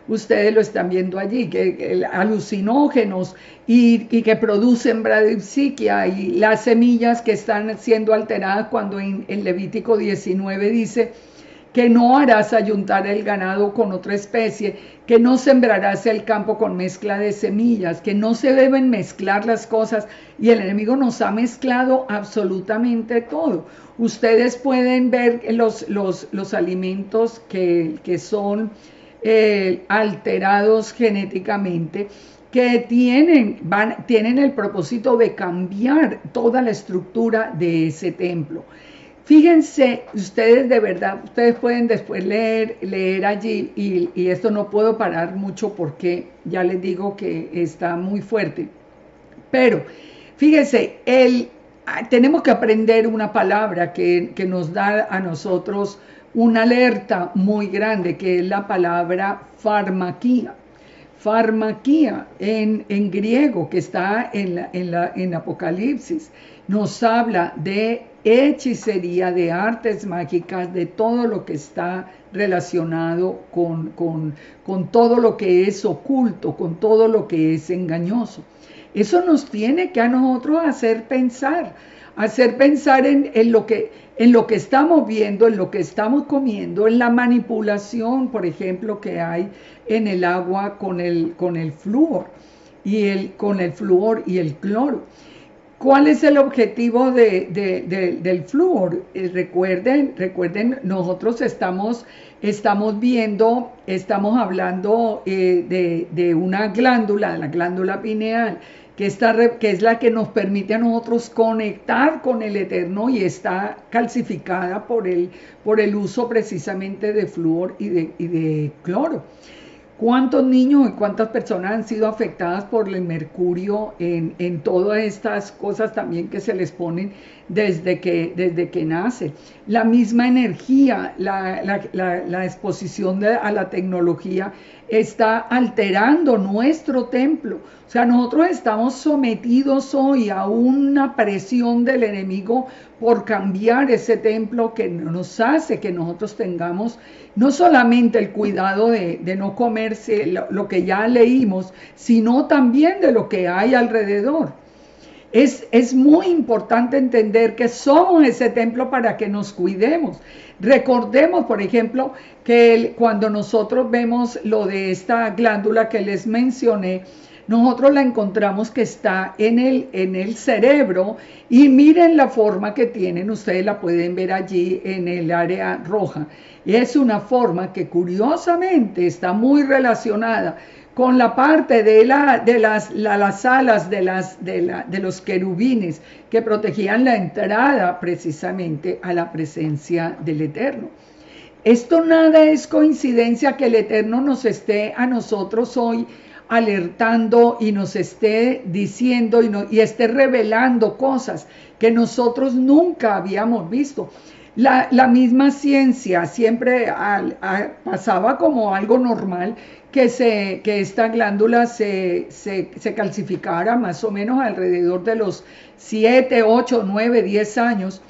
Ustedes lo están viendo allí, que alucinógenos y que producen bradipsiquia, y las semillas que están siendo alteradas, cuando en Levítico 19 dice que no harás ayuntar el ganado con otra especie, que no sembrarás el campo con mezcla de semillas, que no se deben mezclar las cosas, y el enemigo nos ha mezclado absolutamente todo. Ustedes pueden ver los alimentos que son alterados genéticamente, que tienen el propósito de cambiar toda la estructura de ese templo. Fíjense, ustedes de verdad, ustedes pueden después leer allí, y esto no puedo parar mucho porque ya les digo que está muy fuerte. Pero fíjense, tenemos que aprender una palabra que nos da a nosotros una alerta muy grande, que es la palabra farmaquía. Farmaquía en griego, que está en Apocalipsis, nos habla de hechicería, de artes mágicas, de todo lo que está relacionado con todo lo que es oculto, con todo lo que es engañoso. Eso nos tiene que a nosotros hacer pensar en lo que estamos viendo, en lo que estamos comiendo, en la manipulación, por ejemplo, que hay en el agua con el flúor con el flúor y el cloro. ¿Cuál es el objetivo del flúor? Recuerden, nosotros estamos hablando de una glándula, la glándula pineal, que es la que nos permite a nosotros conectar con el Eterno, y está calcificada por el uso precisamente de flúor y de cloro. ¿Cuántos niños y cuántas personas han sido afectadas por el mercurio en todas estas cosas también que se les ponen desde que nace? La misma energía, la exposición a la tecnología está alterando nuestro templo. O sea, nosotros estamos sometidos hoy a una presión del enemigo por cambiar ese templo, que nos hace que nosotros tengamos no solamente el cuidado de no comerse lo que ya leímos, sino también de lo que hay alrededor. Es muy importante entender que somos ese templo para que nos cuidemos. Recordemos, por ejemplo, que cuando nosotros vemos lo de esta glándula que les mencioné, nosotros la encontramos que está en el cerebro y miren la forma que tienen, ustedes la pueden ver allí en el área roja. Y es una forma que curiosamente está muy relacionada con la parte de las alas de los querubines que protegían la entrada precisamente a la presencia del Eterno. Esto nada es coincidencia que el Eterno nos esté a nosotros hoy alertando y nos esté diciendo y esté revelando cosas que nosotros nunca habíamos visto. La misma ciencia siempre pasaba como algo normal que esta glándula se calcificara más o menos alrededor de los 7, 8, 9, 10 años.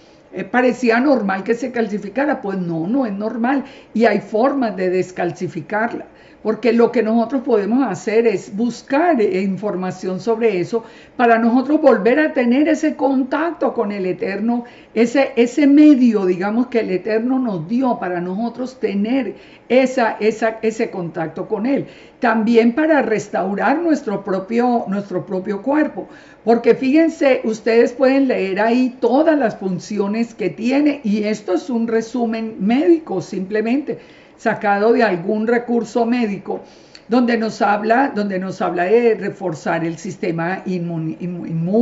Parecía normal que se calcificara, pues no es normal y hay formas de descalcificarla. Porque lo que nosotros podemos hacer es buscar información sobre eso para nosotros volver a tener ese contacto con el Eterno, ese medio, digamos, que el Eterno nos dio para nosotros tener ese contacto con Él. También para restaurar nuestro propio cuerpo. Porque fíjense, ustedes pueden leer ahí todas las funciones que tiene y esto es un resumen médico simplemente, sacado de algún recurso médico, donde nos habla de reforzar el sistema inmunitario,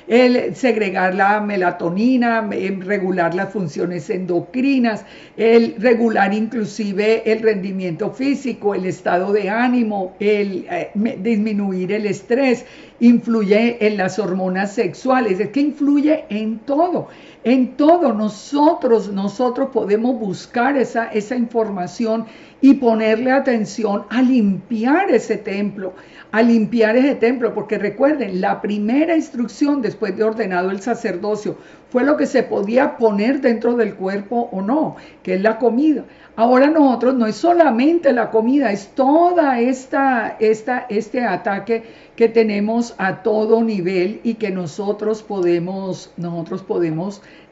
el segregar la melatonina, regular las funciones endocrinas, el regular inclusive el rendimiento físico, el estado de ánimo, disminuir el estrés, influye en las hormonas sexuales, es que influye en todo. En todo nosotros podemos buscar esa información y ponerle atención a limpiar ese templo, porque recuerden, la primera instrucción después de ordenado el sacerdocio fue lo que se podía poner dentro del cuerpo o no, que es la comida. Ahora nosotros no es solamente la comida, es toda este ataque que tenemos a todo nivel y que nosotros podemos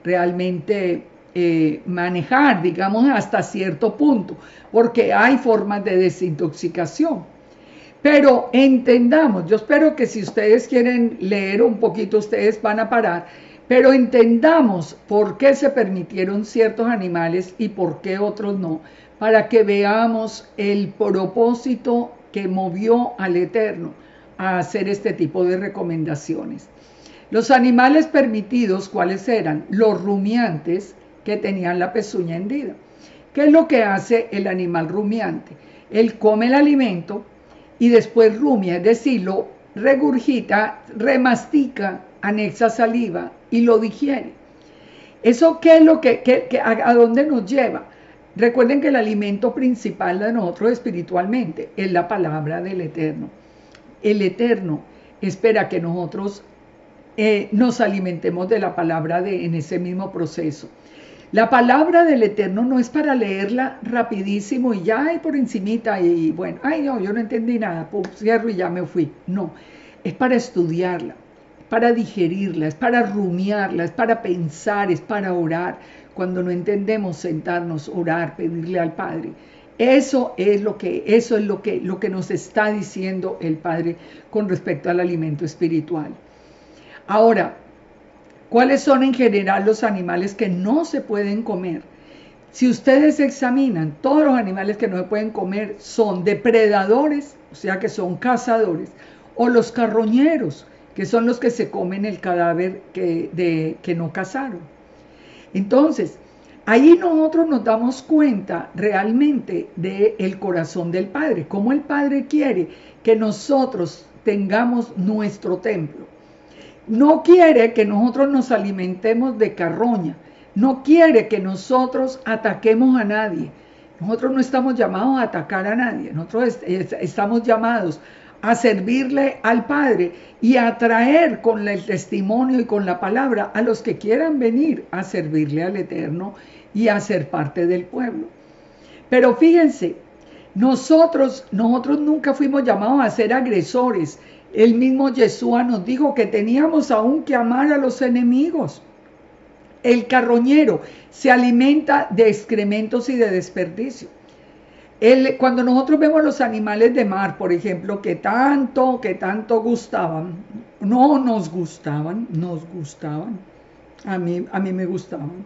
realmente manejar, digamos, hasta cierto punto, porque hay formas de desintoxicación. Pero entendamos, yo espero que si ustedes quieren leer un poquito, ustedes van a parar, pero entendamos por qué se permitieron ciertos animales y por qué otros no, para que veamos el propósito que movió al Eterno a hacer este tipo de recomendaciones. Los animales permitidos, ¿cuáles eran? Los rumiantes que tenían la pezuña hendida. ¿Qué es lo que hace el animal rumiante? Él come el alimento y después rumia, es decir, lo regurgita, remastica, anexa saliva y lo digiere. ¿Eso qué es lo a dónde nos lleva? Recuerden que el alimento principal de nosotros espiritualmente es la palabra del Eterno. El Eterno espera que nosotros nos alimentemos de la palabra en ese mismo proceso. La palabra del Eterno no es para leerla rapidísimo y ya y por encimita y bueno, no, yo no entendí nada, pues cierro y ya me fui. No, es para estudiarla, para digerirla, es para rumiarla, es para pensar, es para orar. Cuando no entendemos, sentarnos, orar, pedirle al Padre. Eso es lo que nos está diciendo el Padre con respecto al alimento espiritual. Ahora, ¿cuáles son en general los animales que no se pueden comer? Si ustedes examinan, todos los animales que no se pueden comer son depredadores, o sea que son cazadores, o los carroñeros, que son los que se comen el cadáver que no cazaron. Entonces, ahí nosotros nos damos cuenta realmente del corazón del Padre, cómo el Padre quiere que nosotros tengamos nuestro templo. No quiere que nosotros nos alimentemos de carroña, no quiere que nosotros ataquemos a nadie. Nosotros no estamos llamados a atacar a nadie, nosotros estamos llamados a servirle al Padre y a atraer con el testimonio y con la palabra a los que quieran venir a servirle al Eterno y a ser parte del pueblo. Pero fíjense, nosotros nunca fuimos llamados a ser agresores El mismo Yeshua nos dijo que teníamos aún que amar a los enemigos. El carroñero se alimenta de excrementos y de desperdicio. Cuando nosotros vemos los animales de mar, por ejemplo, que tanto gustaban, no nos gustaban, a mí me gustaban,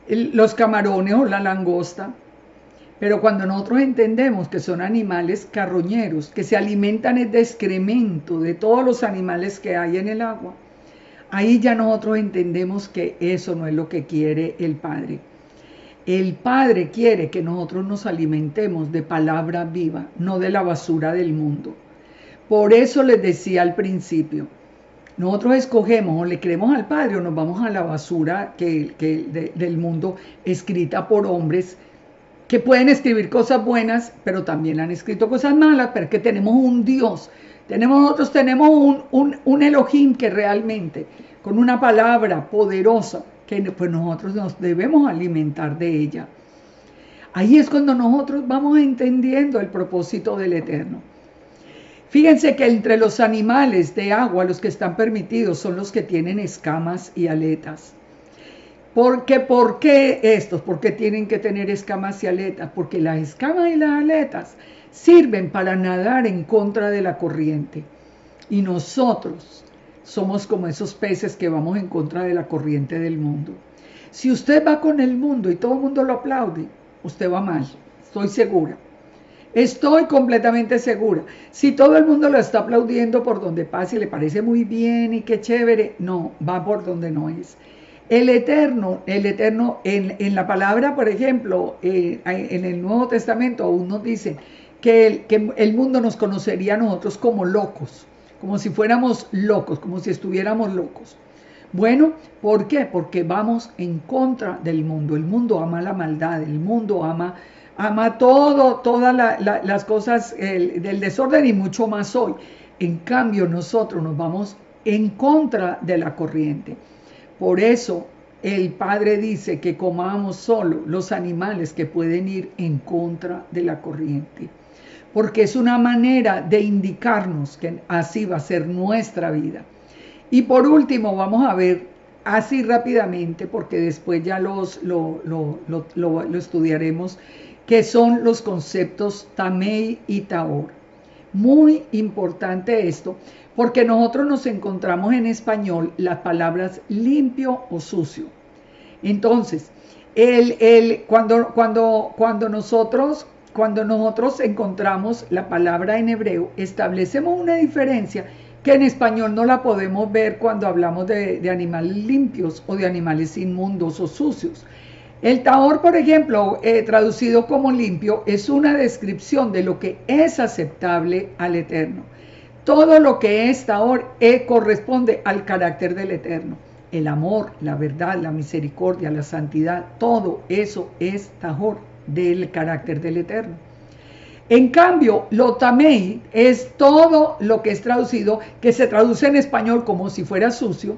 los camarones o la langosta, pero cuando nosotros entendemos que son animales carroñeros, que se alimentan de excremento de todos los animales que hay en el agua, ahí ya nosotros entendemos que eso no es lo que quiere el Padre. El Padre quiere que nosotros nos alimentemos de palabra viva, no de la basura del mundo. Por eso les decía al principio, nosotros escogemos o le creemos al Padre o nos vamos a la basura del mundo escrita por hombres que pueden escribir cosas buenas, pero también han escrito cosas malas, pero que tenemos un Dios. Nosotros tenemos un Elohim que realmente, con una palabra poderosa, que pues nosotros nos debemos alimentar de ella. Ahí es cuando nosotros vamos entendiendo el propósito del Eterno. Fíjense que entre los animales de agua, los que están permitidos son los que tienen escamas y aletas. ¿Por qué estos? ¿Por qué tienen que tener escamas y aletas? Porque las escamas y las aletas sirven para nadar en contra de la corriente. Y nosotros somos como esos peces que vamos en contra de la corriente del mundo. Si usted va con el mundo y todo el mundo lo aplaude, usted va mal, estoy segura. Estoy completamente segura. Si todo el mundo lo está aplaudiendo por donde pasa y le parece muy bien y qué chévere, no, va por donde no es. El Eterno, en la palabra, por ejemplo, en el Nuevo Testamento aún nos dice que el mundo nos conocería a nosotros como locos, como si fuéramos locos, como si estuviéramos locos. Bueno, ¿por qué? Porque vamos en contra del mundo. El mundo ama la maldad, el mundo ama todas las cosas del desorden y mucho más hoy. En cambio, nosotros nos vamos en contra de la corriente. Por eso el Padre dice que comamos solo los animales que pueden ir en contra de la corriente, porque es una manera de indicarnos que así va a ser nuestra vida. Y por último vamos a ver así rápidamente, porque después ya lo estudiaremos, que son los conceptos Tamei y Tahor. Muy importante esto, porque nosotros nos encontramos en español las palabras limpio o sucio. Entonces, cuando nosotros encontramos la palabra en hebreo, establecemos una diferencia que en español no la podemos ver cuando hablamos de animales limpios o de animales inmundos o sucios. El Tahor, por ejemplo, traducido como limpio, es una descripción de lo que es aceptable al Eterno. Todo lo que es Tahor corresponde al carácter del Eterno. El amor, la verdad, la misericordia, la santidad, todo eso es Tahor, del carácter del Eterno. En cambio, lo Tamei es todo lo que es traducido, que se traduce en español como si fuera sucio.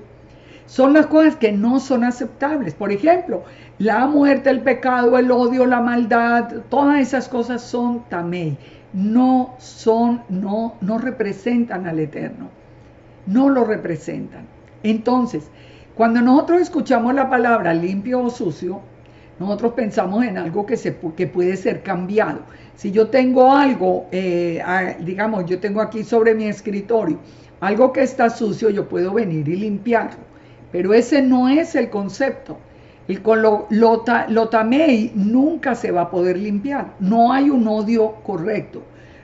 Son las cosas que no son aceptables. Por ejemplo, la muerte, el pecado, el odio, la maldad, todas esas cosas son Tamei. No representan al Eterno. No lo representan. Entonces, cuando nosotros escuchamos la palabra limpio o sucio, nosotros pensamos en algo que puede ser cambiado. Si yo tengo algo, digamos, yo tengo aquí sobre mi escritorio, algo que está sucio, yo puedo venir y limpiarlo. Pero ese no es el concepto. Lo Tamei nunca se va a poder limpiar. No hay un odio correcto.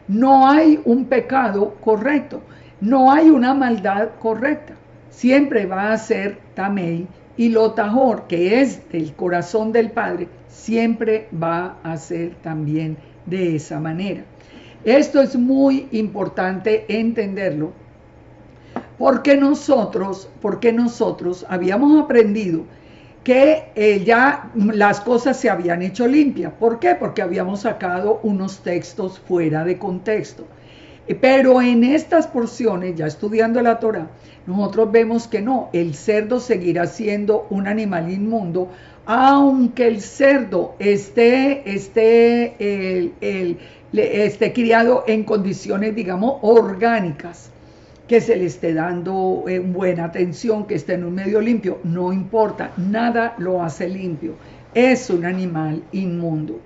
No hay un pecado correcto. No hay una maldad correcta. Siempre va a ser Tamei. Y lo Tahor, que es del corazón del Padre, siempre va a ser también de esa manera. Esto es muy importante entenderlo, porque nosotros habíamos aprendido que ya las cosas se habían hecho limpias. ¿Por qué? Porque habíamos sacado unos textos fuera de contexto. Pero en estas porciones, ya estudiando la Torá, nosotros vemos que no, el cerdo seguirá siendo un animal inmundo, aunque el cerdo esté criado en condiciones, digamos, orgánicas. que se le esté dando buena atención, que esté en un medio limpio, no importa, nada lo hace limpio, es un animal inmundo.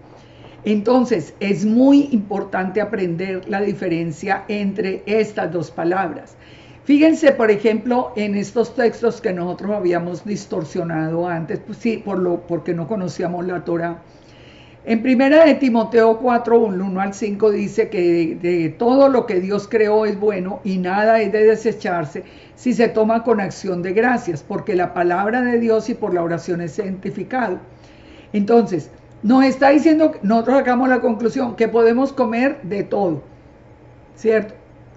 Entonces, es muy importante aprender la diferencia entre estas dos palabras. Fíjense, por ejemplo, en estos textos que nosotros habíamos distorsionado antes, pues sí, porque no conocíamos la Torá. En primera de Timoteo 4, 1 al 5 dice que de todo lo que Dios creó es bueno y nada es de desecharse si se toma con acción de gracias, porque la palabra de Dios y por la oración es santificado. Entonces, nos está diciendo, nosotros sacamos la conclusión que podemos comer de todo, ¿cierto?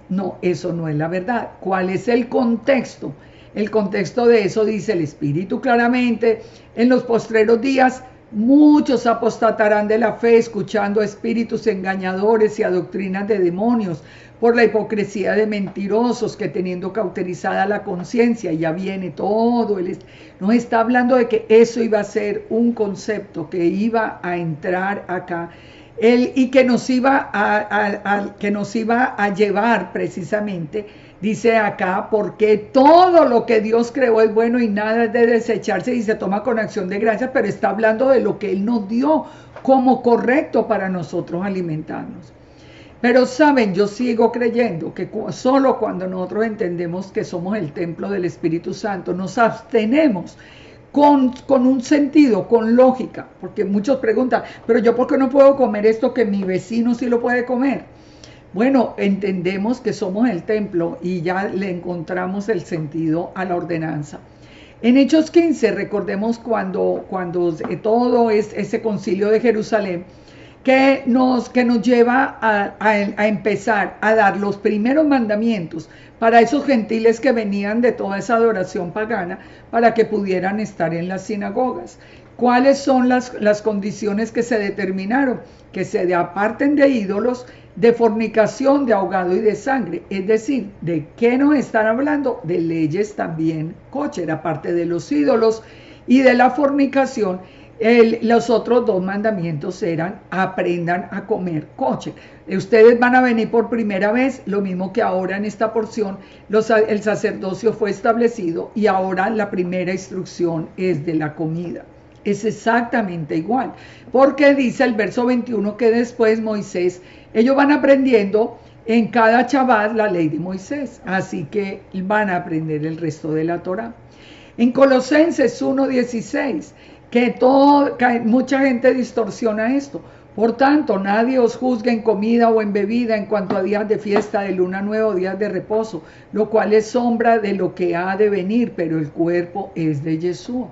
No, eso no es la verdad. ¿Cuál es el contexto? El contexto de eso dice el Espíritu claramente: en los postreros días muchos apostatarán de la fe, escuchando a espíritus engañadores y a doctrinas de demonios, por la hipocresía de mentirosos que, teniendo cauterizada la conciencia, ya viene todo. Nos está hablando de que eso iba a ser un concepto que iba a entrar acá, y que nos iba a llevar precisamente, dice acá, porque todo lo que Dios creó es bueno y nada es de desecharse y se toma con acción de gracias, pero está hablando de lo que Él nos dio como correcto para nosotros alimentarnos. Pero saben, yo sigo creyendo que solo cuando nosotros entendemos que somos el templo del Espíritu Santo, nos abstenemos con un sentido, con lógica, porque muchos preguntan, pero yo ¿por qué no puedo comer esto que mi vecino sí lo puede comer? Bueno, entendemos que somos el templo y ya le encontramos el sentido a la ordenanza. En Hechos 15, recordemos cuando todo ese concilio de Jerusalén, que nos lleva a empezar a dar los primeros mandamientos para esos gentiles que venían de toda esa adoración pagana, para que pudieran estar en las sinagogas. ¿Cuáles son las condiciones que se determinaron? Que se aparten de ídolos, de fornicación, de ahogado y de sangre. Es decir, ¿de qué nos están hablando? De leyes también kosher, aparte de los ídolos y de la fornicación. Los otros dos mandamientos eran: aprendan a comer kosher. Ustedes van a venir por primera vez, lo mismo que ahora en esta porción, el sacerdocio fue establecido y ahora la primera instrucción es de la comida. Es exactamente igual, porque dice el verso 21 que después Moisés, ellos van aprendiendo en cada Shabbat la ley de Moisés, así que van a aprender el resto de la Torá. En Colosenses 1:16, que mucha gente distorsiona esto. Por tanto, nadie os juzgue en comida o en bebida en cuanto a días de fiesta, de luna nueva o días de reposo, lo cual es sombra de lo que ha de venir, pero el cuerpo es de Yeshua.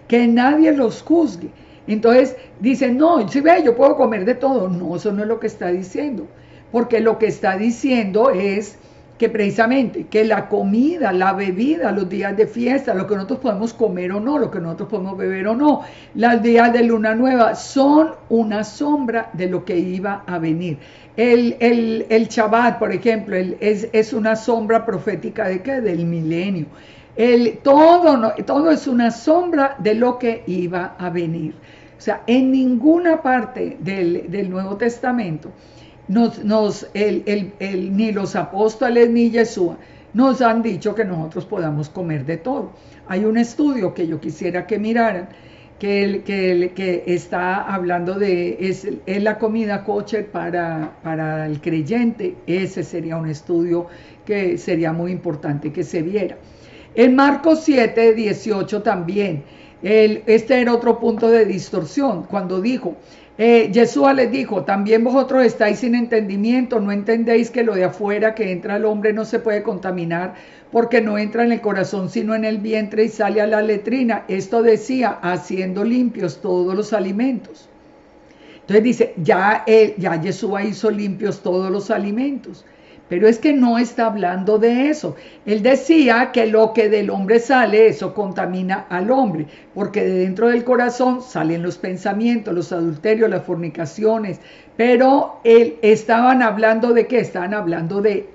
Que nadie los juzgue. Entonces dicen, no, si ve, yo puedo comer de todo. No, eso no es lo que está diciendo, porque lo que está diciendo es que precisamente que la comida, la bebida, los días de fiesta, lo que nosotros podemos comer o no, lo que nosotros podemos beber o no, los días de luna nueva, son una sombra de lo que iba a venir. El Shabbat, por ejemplo, es una sombra profética de ¿qué? Del milenio. Todo es una sombra de lo que iba a venir. O sea, en ninguna parte del Nuevo Testamento ni los apóstoles ni Yeshua nos han dicho que nosotros podamos comer de todo. Hay un estudio que yo quisiera que miraran, que está hablando es la comida kosher para el creyente. Ese sería un estudio que sería muy importante que se viera. En Marcos 7:18 también, este era otro punto de distorsión, cuando dijo, Yeshua les dijo, también vosotros estáis sin entendimiento, no entendéis que lo de afuera que entra al hombre no se puede contaminar, porque no entra en el corazón sino en el vientre y sale a la letrina. Esto decía, haciendo limpios todos los alimentos. Entonces dice, ya Yeshua hizo limpios todos los alimentos. Pero es que no está hablando de eso. Él decía que lo que del hombre sale, eso contamina al hombre, porque de dentro del corazón salen los pensamientos, los adulterios, las fornicaciones. Pero estaban hablando de qué? Estaban hablando de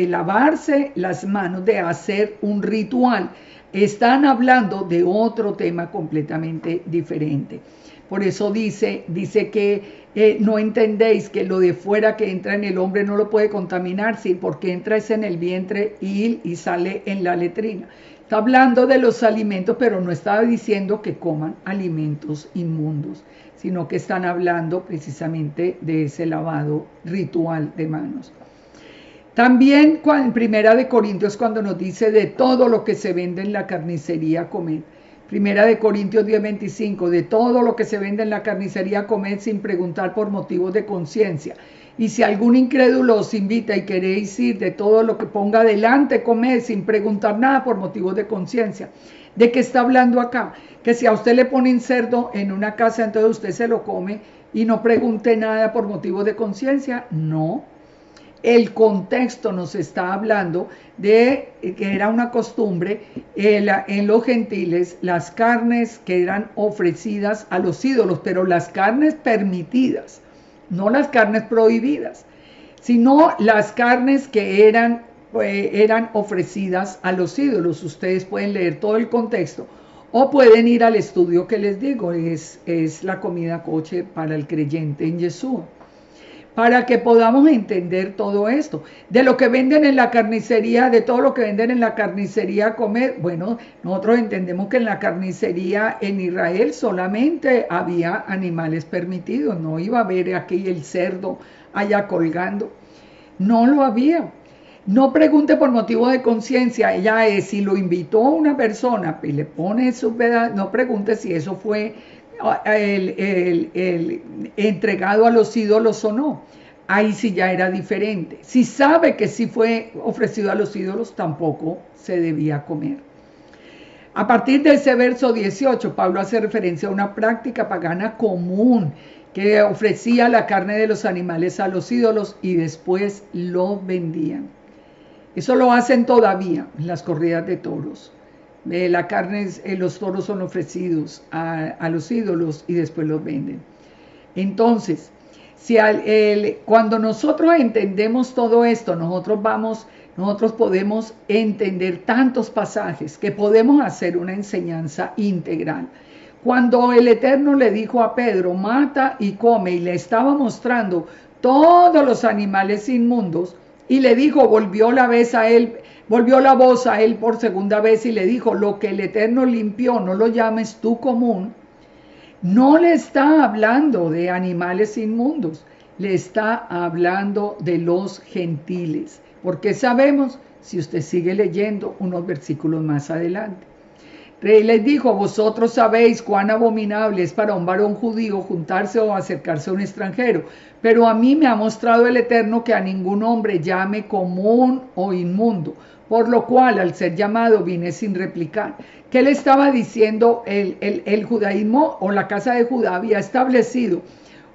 lavarse las manos, de hacer un ritual. Están hablando de otro tema completamente diferente. Por eso dice que no entendéis que lo de fuera que entra en el hombre no lo puede contaminar, sí, porque entra es en el vientre y sale en la letrina. Está hablando de los alimentos, pero no estaba diciendo que coman alimentos inmundos, sino que están hablando precisamente de ese lavado ritual de manos. También en Primera de Corintios, cuando nos dice de todo lo que se vende en la carnicería, comed. Primera de Corintios 10:25, de todo lo que se vende en la carnicería, comed sin preguntar por motivos de conciencia. Y si algún incrédulo os invita y queréis ir, de todo lo que ponga delante, comed sin preguntar nada por motivos de conciencia. ¿De qué está hablando acá? Que si a usted le ponen cerdo en una casa, entonces usted se lo come y no pregunte nada por motivos de conciencia. No. El contexto nos está hablando de que era una costumbre en los gentiles, las carnes que eran ofrecidas a los ídolos, pero las carnes permitidas, no las carnes prohibidas, sino las carnes que eran ofrecidas a los ídolos. Ustedes pueden leer todo el contexto o pueden ir al estudio que les digo, es la comida kosher para el creyente en Yeshua, para que podamos entender todo esto. De lo que venden en la carnicería, de todo lo que venden en la carnicería comer, bueno, nosotros entendemos que en la carnicería en Israel solamente había animales permitidos, no iba a haber aquí el cerdo allá colgando, no lo había. No pregunte por motivo de conciencia, ella es, si lo invitó una persona y le pone su pedazo, no pregunte si eso fue entregado a los ídolos o no. Ahí sí ya era diferente. Si sabe que sí fue ofrecido a los ídolos, tampoco se debía comer. A partir de ese verso 18, Pablo hace referencia a una práctica pagana común que ofrecía la carne de los animales a los ídolos y después lo vendían. Eso lo hacen todavía en las corridas de toros. La carne, los toros son ofrecidos a los ídolos y después los venden. Entonces, cuando nosotros entendemos todo esto, nosotros podemos entender tantos pasajes que podemos hacer una enseñanza integral. Cuando el Eterno le dijo a Pedro, mata y come, y le estaba mostrando todos los animales inmundos, y le dijo, volvió la voz a él por segunda vez y le dijo, lo que el Eterno limpió, no lo llames tú común. No le está hablando de animales inmundos, le está hablando de los gentiles. Porque sabemos, si usted sigue leyendo unos versículos más adelante. Rey les dijo, vosotros sabéis cuán abominable es para un varón judío juntarse o acercarse a un extranjero, pero a mí me ha mostrado el Eterno que a ningún hombre llame común o inmundo, por lo cual al ser llamado vine sin replicar. ¿Qué le estaba diciendo? El judaísmo o la casa de Judá había establecido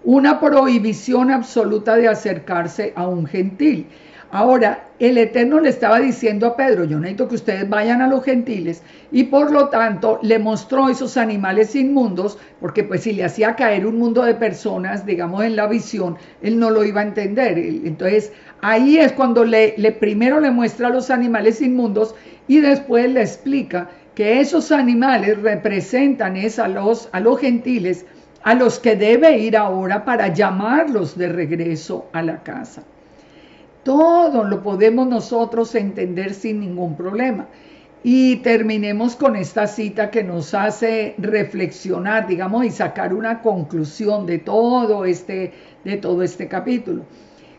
una prohibición absoluta de acercarse a un gentil. Ahora, el Eterno le estaba diciendo a Pedro, yo necesito que ustedes vayan a los gentiles, y por lo tanto le mostró esos animales inmundos, porque pues si le hacía caer un mundo de personas, digamos en la visión, él no lo iba a entender. Entonces, ahí es cuando primero le muestra los animales inmundos y después le explica que esos animales representan a los gentiles, a los que debe ir ahora para llamarlos de regreso a la casa. Todo lo podemos nosotros entender sin ningún problema. Y terminemos con esta cita que nos hace reflexionar, digamos, y sacar una conclusión de todo este capítulo.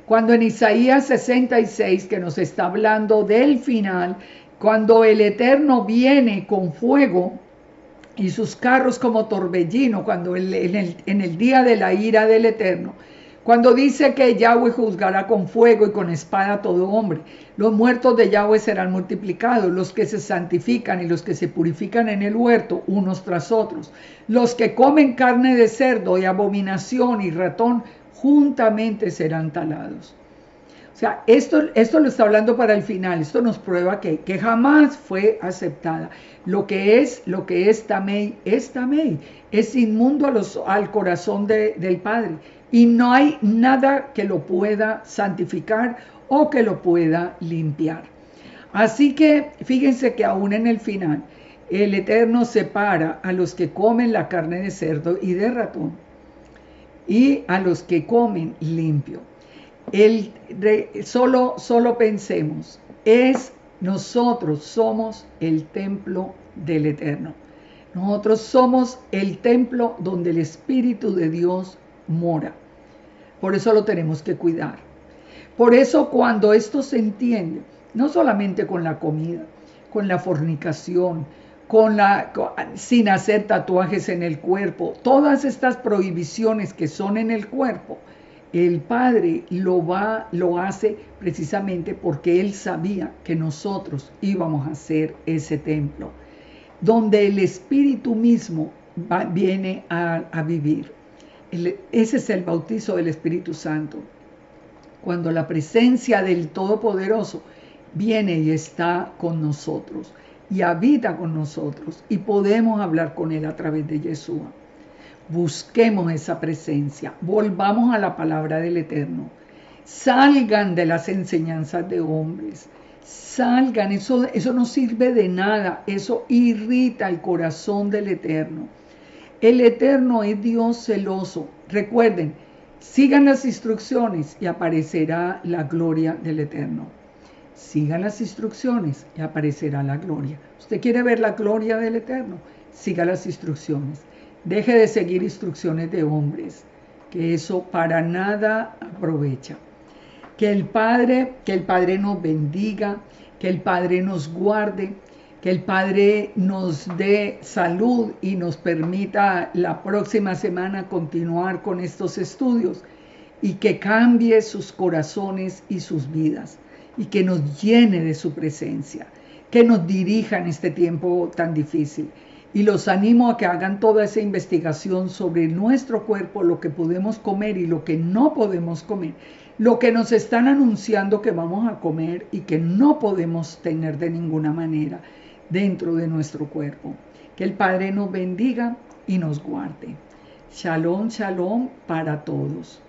Cuando en Isaías 66, que nos está hablando del final, cuando el Eterno viene con fuego y sus carros como torbellino, cuando en el día de la ira del Eterno, cuando dice que Yahweh juzgará con fuego y con espada a todo hombre, los muertos de Yahweh serán multiplicados, los que se santifican y los que se purifican en el huerto, unos tras otros, los que comen carne de cerdo y abominación y ratón, juntamente serán talados. O sea, esto lo está hablando para el final. Esto nos prueba que jamás fue aceptada. Lo que es Tamei, es inmundo al corazón del Padre. Y no hay nada que lo pueda santificar o que lo pueda limpiar. Así que fíjense que aún en el final, el Eterno separa a los que comen la carne de cerdo y de ratón y a los que comen limpio. Solo pensemos, nosotros somos el templo del Eterno. Nosotros somos el templo donde el Espíritu de Dios mora. Por eso lo tenemos que cuidar. Por eso cuando esto se entiende, no solamente con la comida, con la fornicación, sin hacer tatuajes en el cuerpo, todas estas prohibiciones que son en el cuerpo, el Padre lo hace precisamente porque Él sabía que nosotros íbamos a ser ese templo, donde el Espíritu mismo viene a vivir. Ese es el bautizo del Espíritu Santo. Cuando la presencia del Todopoderoso viene y está con nosotros y habita con nosotros y podemos hablar con Él a través de Yeshua. Busquemos esa presencia, volvamos a la palabra del Eterno, salgan de las enseñanzas de hombres, salgan, eso no sirve de nada, eso irrita el corazón del Eterno. El Eterno es Dios celoso. Recuerden, sigan las instrucciones y aparecerá la gloria del Eterno. Sigan las instrucciones y aparecerá la gloria. ¿Usted quiere ver la gloria del Eterno? Siga las instrucciones. Deje de seguir instrucciones de hombres, que eso para nada aprovecha. Que el Padre nos bendiga, que el Padre nos guarde, que el Padre nos dé salud y nos permita la próxima semana continuar con estos estudios y que cambie sus corazones y sus vidas y que nos llene de su presencia, que nos dirija en este tiempo tan difícil. Y los animo a que hagan toda esa investigación sobre nuestro cuerpo, lo que podemos comer y lo que no podemos comer, lo que nos están anunciando que vamos a comer y que no podemos tener de ninguna manera dentro de nuestro cuerpo. Que el Padre nos bendiga y nos guarde. Shalom, shalom para todos.